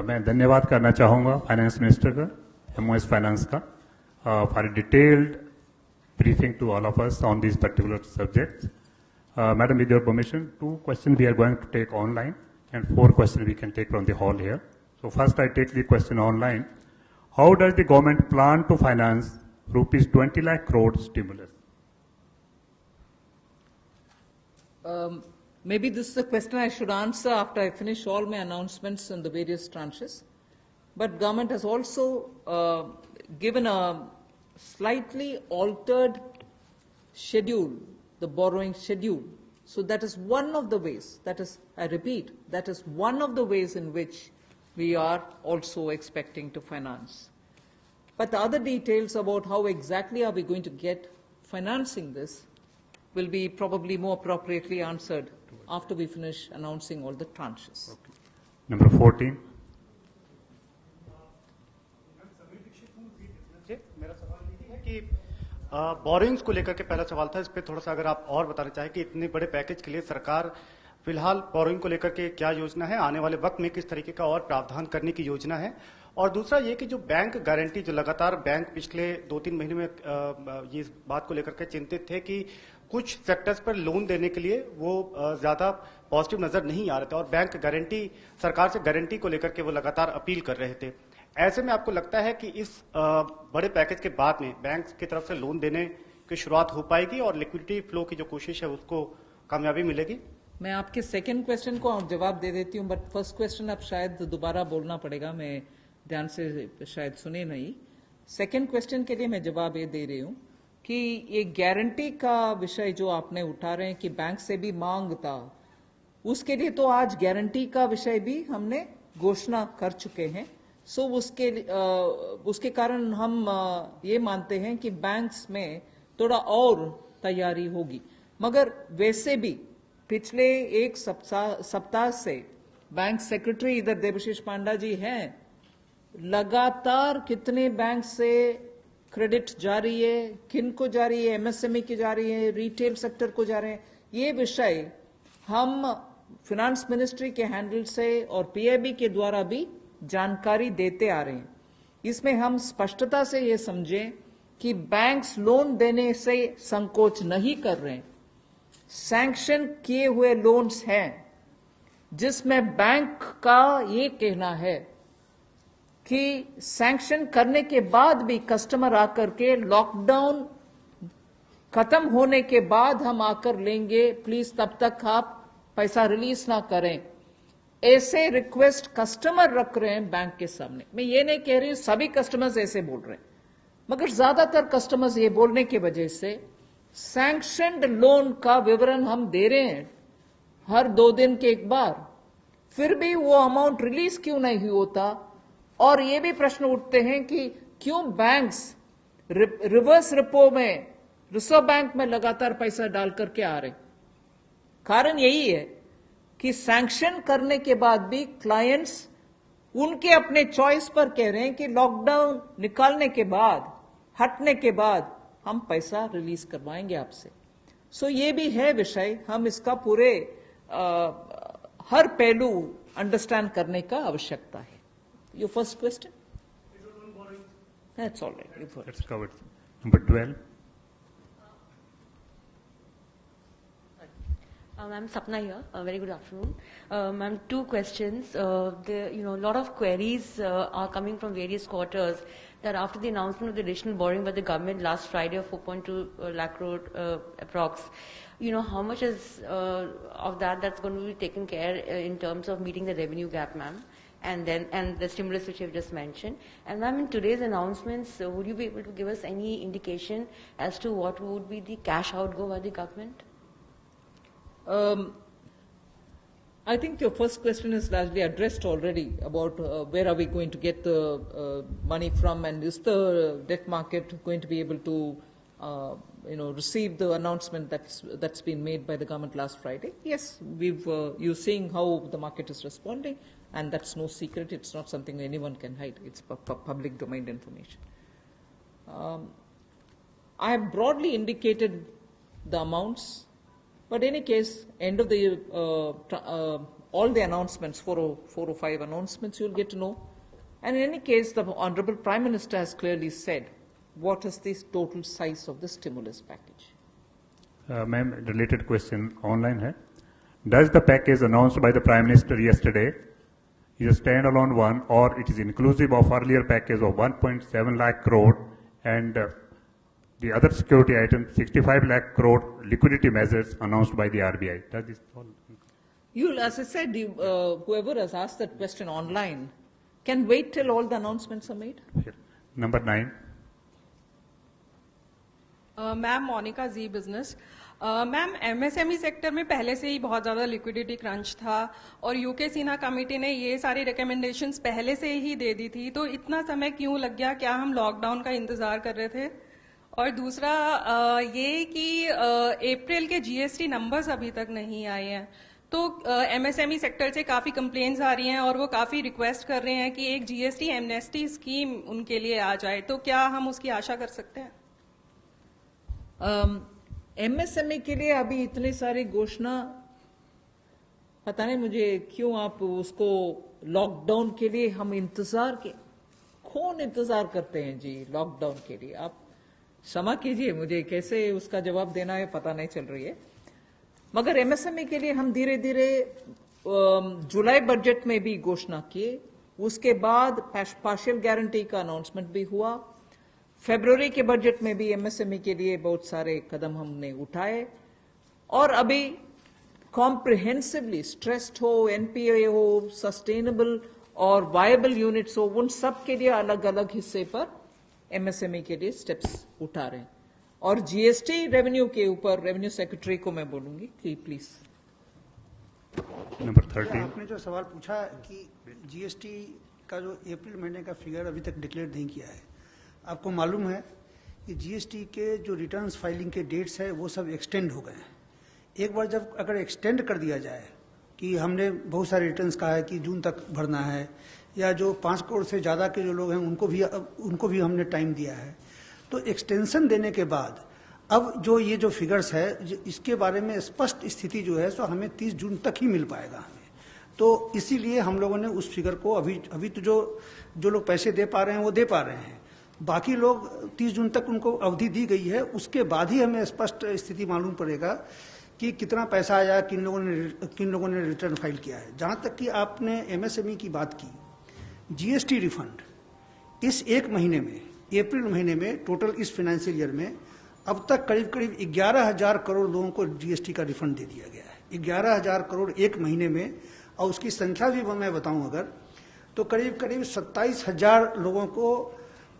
मैं धन्यवाद करना चाहूँगा फाइनेंस मिनिस्टर का, एमओएस फाइनेंस का, for detailed briefing to all of us on these particular subjects. Madam, with your permission, 2 questions we are going to take online and 4 questions we can take from the hall here. So first I take the question online. How does the government plan to finance rupees 20 lakh crore stimulus? Maybe this is a question I should answer after I finish all my announcements on the various tranches. But government has also given a slightly altered schedule, the borrowing schedule. So that is one of the ways, that is, I repeat, that is one of the ways in which we are also expecting to finance. But the other details about how exactly are we going to get financing this will be probably more appropriately answered after we finish announcing all the tranches. Okay. Number 14. मेरा सवाल ये है कि borings को लेकर के पहला सवाल था, इस पे थोड़ा सा अगर आप और बताना चाहें कि इतने बड़े पैकेज के लिए सरकार फिलहाल बोरिंग को लेकर के क्या योजना है, आने वाले वक्त में किस तरीके का और प्रावधान करने की योजना है। और दूसरा ये कि जो बैंक गारंटी, जो लगातार बैंक पिछले 2-3 महीने में ये बात को लेकर के चिंतित थे कि कुछ सेक्टर्स पर लोन देने के लिए वो ज्यादा पॉजिटिव नजर नहीं आ रहे थे और बैंक गारंटी, सरकार से गारंटी को लेकर के वो लगातार अपील कर रहे थे। ऐसे में आपको लगता है कि इस बड़े पैकेज के बाद में बैंक की तरफ से लोन देने की शुरुआत हो पाएगी और लिक्विडिटी फ्लो की जो कोशिश है उसको कामयाबी मिलेगी? मैं आपके सेकंड क्वेश्चन को जवाब दे देती हूं, बट फर्स्ट क्वेश्चन अब शायद दोबारा बोलना पड़ेगा, मैं ध्यान से शायद सुने नहीं। सेकंड क्वेश्चन के लिए मैं जवाब ये दे रही हूं कि ये गारंटी का विषय जो आपने उठा रहे हैं कि बैंक से भी मांग था, उसके लिए तो आज गारंटी का विषय भी हमने घोषणा कर चुके हैं। सो उसके कारण हम ये मानते हैं कि बैंक्स में थोड़ा और तैयारी होगी। मगर वैसे भी पिछले एक सप्ताह से बैंक सेक्रेटरी इधर देवाशीष पांडा जी हैं, लगातार कितने बैंक से क्रेडिट जा रही है, किन को जा रही है, एमएसएमई की जा रही है, रिटेल सेक्टर को जा रहे हैं, ये विषय हम फाइनेंस मिनिस्ट्री के हैंडल से और पीआईबी के द्वारा भी जानकारी देते आ रहे हैं। इसमें हम स्पष्टता से ये समझें कि बैंक्स लोन देने से संकोच नहीं कर रहे हैं। सैंक्शन किए हुए लोन्स हैं जिसमें बैंक का ये कहना है कि सैंक्शन करने के बाद भी कस्टमर आकर के लॉकडाउन खत्म होने के बाद हम आकर लेंगे, प्लीज तब तक आप पैसा रिलीज ना करें। ऐसे रिक्वेस्ट कस्टमर रख रहे हैं बैंक के सामने। मैं ये नहीं कह रही हूं सभी कस्टमर्स ऐसे बोल रहे हैं, मगर ज्यादातर कस्टमर्स ये बोलने की वजह से सैंक्शनड लोन का विवरण हम दे रहे हैं हर 2 दिन के एक बार, फिर भी वो अमाउंट रिलीज क्यों नहीं होता। और ये भी प्रश्न उठते हैं कि क्यों बैंक्स रिवर्स रिपो में, रिजर्व बैंक में लगातार पैसा डाल करके आ रहे। कारण यही है कि सैंक्शन करने के बाद भी क्लाइंट्स उनके अपने चॉइस पर कह रहे हैं कि लॉकडाउन निकालने के बाद, हटने के बाद हम पैसा रिलीज करवाएंगे आपसे। सो ये भी है विषय, हम इसका पूरे हर पहलू अंडरस्टैंड करने का आवश्यकता है। Your first question, that's all right, That's covered. Number 12. I'm Sapna here. Very good afternoon. Ma'am, 2 questions. A lot of queries are coming from various quarters that after the announcement of the additional borrowing by the government last Friday of 4.2 lakh crore approx, how much is of that's going to be taken care in terms of meeting the revenue gap, ma'am? And the stimulus which you have just mentioned. And ma'am, in today's announcements, would you be able to give us any indication as to what would be the cash outgo by the government? I think your first question is largely addressed already about where are we going to get the money from, and is the debt market going to be able to, receive the announcement that's been made by the government last Friday? Yes, you're seeing how the market is responding, and that's no secret. It's not something anyone can hide. It's public domain information. I have broadly indicated the amounts. But in any case, end of the year, all the announcements, 4 or 5 announcements, you'll get to know. And in any case, the Honorable Prime Minister has clearly said what is the total size of the stimulus package. Ma'am, related question online hai. Does the package announced by the Prime Minister yesterday is a standalone one, or it is inclusive of earlier package of 1.7 lakh crore and the other security items, 65 lakh crore liquidity measures announced by the RBI? Does this all? As I said, whoever has asked that question online can wait till all the announcements are made. Here. Number 9. Ma'am Monika ji business ma'am MSME sector में पहले से ही बहुत ज़्यादा liquidity crunch था और UK Sinha committee ने ये सारी रिकमेंडेशंस पहले से ही दे दी थी, तो इतना समय क्यों लग गया? क्या हम लॉकडाउन का इंतजार कर रहे थे? और दूसरा ये कि अप्रैल के जीएसटी नंबर्स अभी तक नहीं आए हैं, तो एमएसएमई सेक्टर से काफ़ी कंप्लेंट्स आ रही हैं और वो काफ़ी रिक्वेस्ट कर रहे हैं कि एक जीएसटी एमनेस्टी स्कीम उनके लिए आ जाए, तो क्या हम उसकी आशा कर सकते हैं? एमएसएमई के लिए अभी इतने सारे घोषणा, पता नहीं मुझे क्यों आप उसको लॉकडाउन के लिए हम कौन इंतजार करते हैं जी लॉकडाउन के लिए? आप क्षमा कीजिए, मुझे कैसे उसका जवाब देना है पता नहीं चल रही है। मगर एमएसएमई के लिए हम धीरे धीरे जुलाई बजट में भी घोषणा किए, उसके बाद पार्शियल गारंटी का अनाउंसमेंट भी हुआ, फरवरी के बजट में भी एमएसएमई के लिए बहुत सारे कदम हमने उठाए, और अभी कॉम्प्रिहेंसिवली स्ट्रेस्ड हो, एनपीए हो, सस्टेनेबल और वायबल यूनिट्स हो, उन सब के लिए अलग अलग हिस्से पर एमएसएमई के लिए स्टेप्स उठा रहे हैं। और जीएसटी रेवेन्यू के ऊपर रेवेन्यू सेक्रेटरी को मैं बोलूंगी कि प्लीज। नंबर 30। आपने जो सवाल पूछा कि जीएसटी का जो अप्रैल महीने का फिगर अभी तक डिक्लेयर नहीं किया है, आपको मालूम है कि जीएसटी के जो रिटर्न्स फाइलिंग के डेट्स है वो सब एक्सटेंड हो गए हैं। एक बार जब अगर एक्सटेंड कर दिया जाए कि हमने बहुत सारे रिटर्न्स कहा है कि जून तक भरना है, या जो 5 करोड़ से ज़्यादा के जो लोग हैं उनको भी हमने टाइम दिया है, तो एक्सटेंशन देने के बाद अब जो ये जो फिगर्स है इसके बारे में स्पष्ट स्थिति जो है सो हमें 30 जून तक ही मिल पाएगा हमें। तो इसीलिए हम लोगों ने उस फिगर को अभी तो जो लोग पैसे दे पा रहे हैं वो दे पा रहे हैं, बाकी लोग 30 जून तक उनको अवधि दी गई है, उसके बाद ही हमें स्पष्ट स्थिति मालूम पड़ेगा कि कितना पैसा आया, किन लोगों ने रिटर्न फाइल किया है। जहाँ तक कि आपने एमएसएमई की बात की, जीएसटी रिफंड इस एक महीने में, अप्रैल महीने में टोटल इस फाइनेंशियल ईयर में अब तक करीब 11,000 करोड़ लोगों को जीएसटी का रिफंड दे दिया गया है। 11,000 करोड़ एक महीने में, और उसकी संख्या भी मैं बताऊं अगर तो करीब 27,000 लोगों को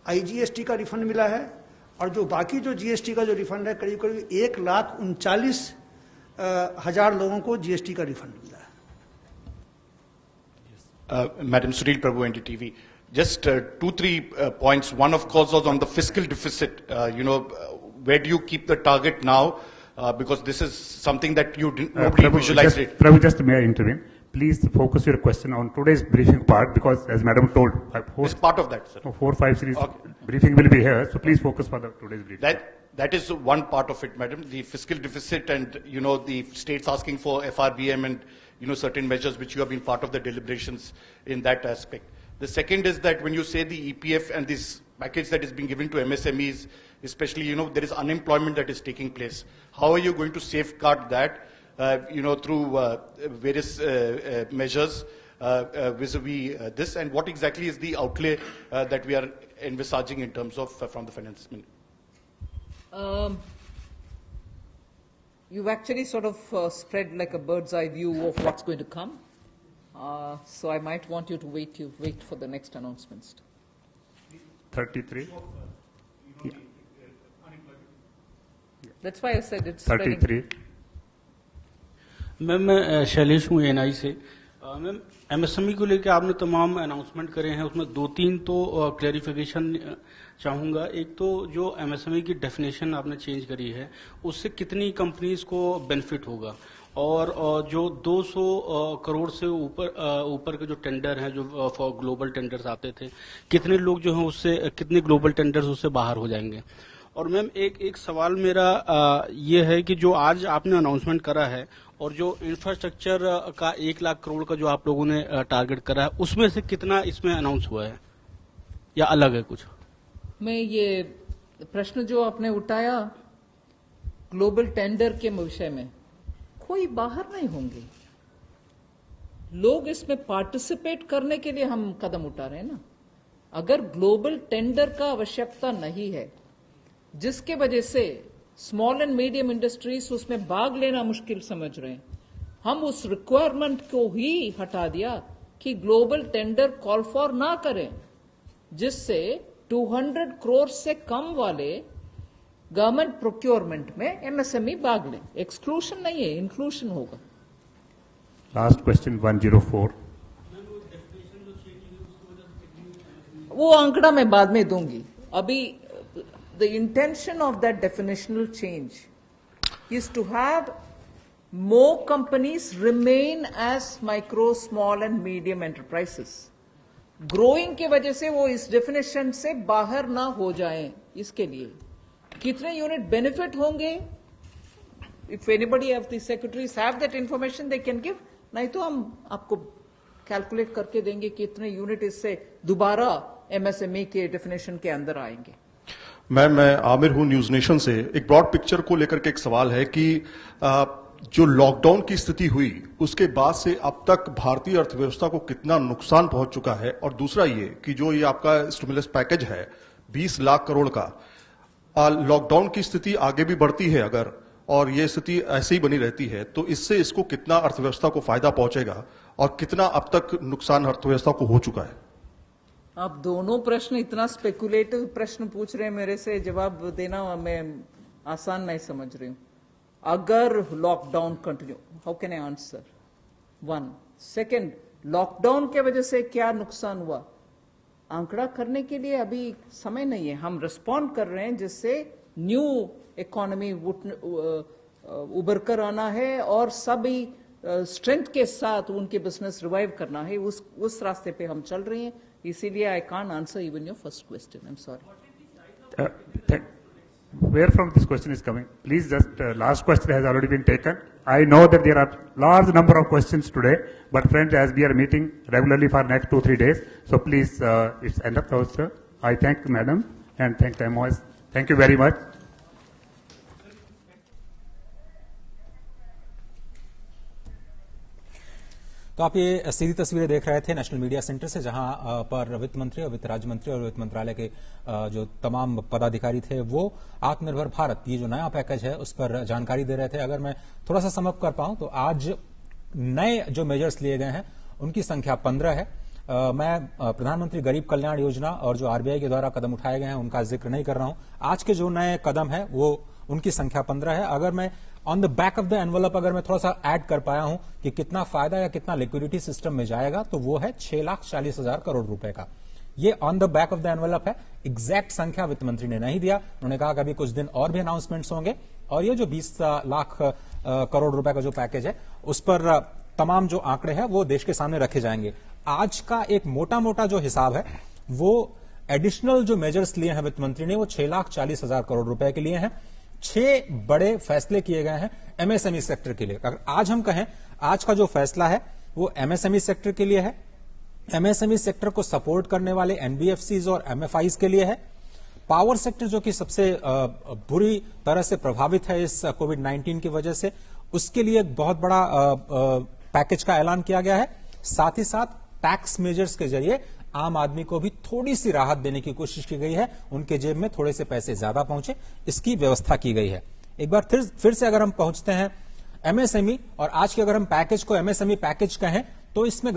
आईजीएसटी का रिफंड मिला है, और जो बाकी जो जीएसटी का जो रिफंड है करीब 1,39,000 लोगों को जीएसटी का रिफंड मिला है। Madam Sunil Prabhu, NDTV. Just 2-3 points. One, of course, was on the fiscal deficit. Where do you keep the target now? Because this is something that nobody visualized it. Prabhu, just may I intervene? Please focus your question on today's briefing part, because as Madam told, It's part of that, sir. 4, 5 series Okay. briefing will be here, so please focus for the today's briefing. That is one part of it, madam. The fiscal deficit and, the states asking for FRBM and, certain measures which you have been part of the deliberations in that aspect. The second is that when you say the EPF and this package that is being given to MSMEs, especially, there is unemployment that is taking place. How are you going to safeguard that, through various measures vis-a-vis this, and what exactly is the outlay that we are envisaging in terms of from the finance ministry? You've actually sort of spread like a bird's eye view of what's going to come. So I might want you to wait for the next announcements. 33. Yeah. That's why I said it's 33. Ma'am मैं शैलेश हूँ NI से। Ma'am MSME को लेकर आपने तमाम announcement करे हैं, उसमें 2-3 तो क्लैरिफिकेशन चाहूँगा। एक तो जो एमएसएमई की डेफिनेशन आपने चेंज करी है, उससे कितनी कंपनीज को बेनिफिट होगा, और जो 200 करोड़ से ऊपर के जो टेंडर हैं, जो फॉर ग्लोबल टेंडर्स आते थे, कितने लोग जो हैं उससे, कितने ग्लोबल टेंडर्स उससे बाहर हो जाएंगे। और मैम एक सवाल मेरा ये है कि जो आज आपने अनाउंसमेंट करा है और जो इंफ्रास्ट्रक्चर का 1 लाख करोड़ का जो आप लोगों ने टारगेट करा है, उसमें से कितना इसमें अनाउंस हुआ है या अलग है कुछ? मैं ये प्रश्न जो आपने उठाया ग्लोबल टेंडर के विषय में, कोई बाहर नहीं होंगे लोग, इसमें पार्टिसिपेट करने के लिए हम कदम उठा रहे हैं ना। अगर ग्लोबल टेंडर का आवश्यकता नहीं है, जिसके वजह से स्मॉल एंड मीडियम इंडस्ट्रीज उसमें भाग लेना मुश्किल समझ रहे हैं, हम उस रिक्वायरमेंट को ही हटा दिया कि ग्लोबल टेंडर कॉल फॉर ना करें, जिससे 200 करोड़ से कम वाले गवर्नमेंट प्रोक्योरमेंट में एमएसएमई भाग लें। एक्सक्लूशन नहीं है, इंक्लूशन होगा। Last question 104। वो आंकड़ा मैं बाद में दूंगी। अभी the intention of that definitional change is to have more companies remain as micro, small and medium enterprises. Growing के वजह से वो इस definition से बाहर ना हो जाएं, इसके लिए कितने यूनिट बेनिफिट होंगे, if anybody of the secretaries have that information they can give, नहीं तो हम आपको कैलकुलेट करके देंगे कि इतने यूनिट इससे दोबारा एमएसएमई के डेफिनेशन के अंदर आएंगे। मैं आमिर हूं न्यूज नेशन से। एक ब्रॉड पिक्चर को लेकर के एक सवाल है कि जो लॉकडाउन की स्थिति हुई उसके बाद से अब तक भारतीय अर्थव्यवस्था को कितना नुकसान पहुंच चुका है, और दूसरा ये कि जो ये आपका स्टिमुलस पैकेज है 20 लाख करोड़ का, लॉकडाउन की स्थिति आगे भी बढ़ती है अगर, और ये स्थिति ऐसे ही बनी रहती है, तो इससे इसको कितना अर्थव्यवस्था को फायदा पहुंचेगा और कितना अब तक नुकसान अर्थव्यवस्था को हो चुका है? आप दोनों प्रश्न इतना स्पेकुलेटिव प्रश्न पूछ रहे हैं मेरे से, जवाब देना मैं आसान नहीं समझ रही हूं। अगर lockdown continue, how can I answer? 1 second, lockdown के वजह से क्या नुकसान हुआ, आंकड़ा करने के लिए अभी समय नहीं है। हम रिस्पॉन्ड कर रहे हैं जिससे न्यू इकोनॉमी उभर कर आना है और सभी स्ट्रेंथ के साथ उनके बिजनेस रिवाइव करना है, उस रास्ते पे हम चल रहे हैं। इसीलिए I can't answer even your first question. I'm sorry. Where from this question is coming? Please just, last question has already been taken. I know that there are large number of questions today, but friends, as we are meeting regularly for next 2-3 days, so please, it's end of those, sir. I thank Madam and thank MOS. Thank you very much. तो आप ये सीधी तस्वीरें देख रहे थे national media centre से, जहां पर वित्त मंत्री और वित्त राज्य मंत्री और वित्त मंत्रालय के जो तमाम पदाधिकारी थे वो आत्मनिर्भर भारत, ये जो नया पैकेज है उस पर जानकारी दे रहे थे। अगर मैं थोड़ा सा समअप कर पाऊं तो आज नए जो मेजर्स लिए गए हैं उनकी संख्या 15 है। मैं प्रधानमंत्री गरीब कल्याण योजना और जो आरबीआई के द्वारा कदम उठाए गए हैं उनका जिक्र नहीं कर रहा हूं। आज के जो नए कदम है वो उनकी संख्या 15 है। अगर मैं on the back of the envelope अगर मैं थोड़ा सा ऐड कर पाया हूं कि कितना फायदा या कितना लिक्विडिटी सिस्टम में जाएगा, तो वो है 6,40,000 करोड़ रुपए का। ये on the back of the envelope है, एग्जैक्ट संख्या वित्त मंत्री ने नहीं दिया। उन्होंने कहा कि अभी कुछ दिन और भी अनाउंसमेंट्स होंगे और ये जो 20 लाख करोड़ रुपए का जो पैकेज है उस पर तमाम जो आंकड़े हैं वो देश के सामने रखे जाएंगे। आज का एक मोटा मोटा जो हिसाब है वो एडिशनल जो मेजर्स लिए हैं वित्त मंत्री ने वो 6,40,000 करोड़ रुपए के लिए हैं। 6 बड़े फैसले किए गए हैं एमएसएमई सेक्टर के लिए। अगर आज हम कहें आज का जो फैसला है वो एमएसएमई सेक्टर के लिए है, एमएसएमई सेक्टर को सपोर्ट करने वाले एनबीएफसीज और एमएफआईज के लिए है, पावर सेक्टर जो कि सबसे बुरी तरह से प्रभावित है इस कोविड-19 की वजह से, उसके लिए एक बहुत बड़ा पैकेज का ऐलान किया गया है। साथ ही साथ टैक्स मेजर्स के जरिए आम आदमी को भी थोड़ी सी राहत देने की कोशिश की गई है, उनके जेब में थोड़े से पैसे ज्यादा पहुंचे, इसकी व्यवस्था की गई है। एक बार फिर से अगर हम पहुंचते हैं एमएसएमई और आज के अगर हम पैकेज को एमएसएमई पैकेज कहें तो इसमें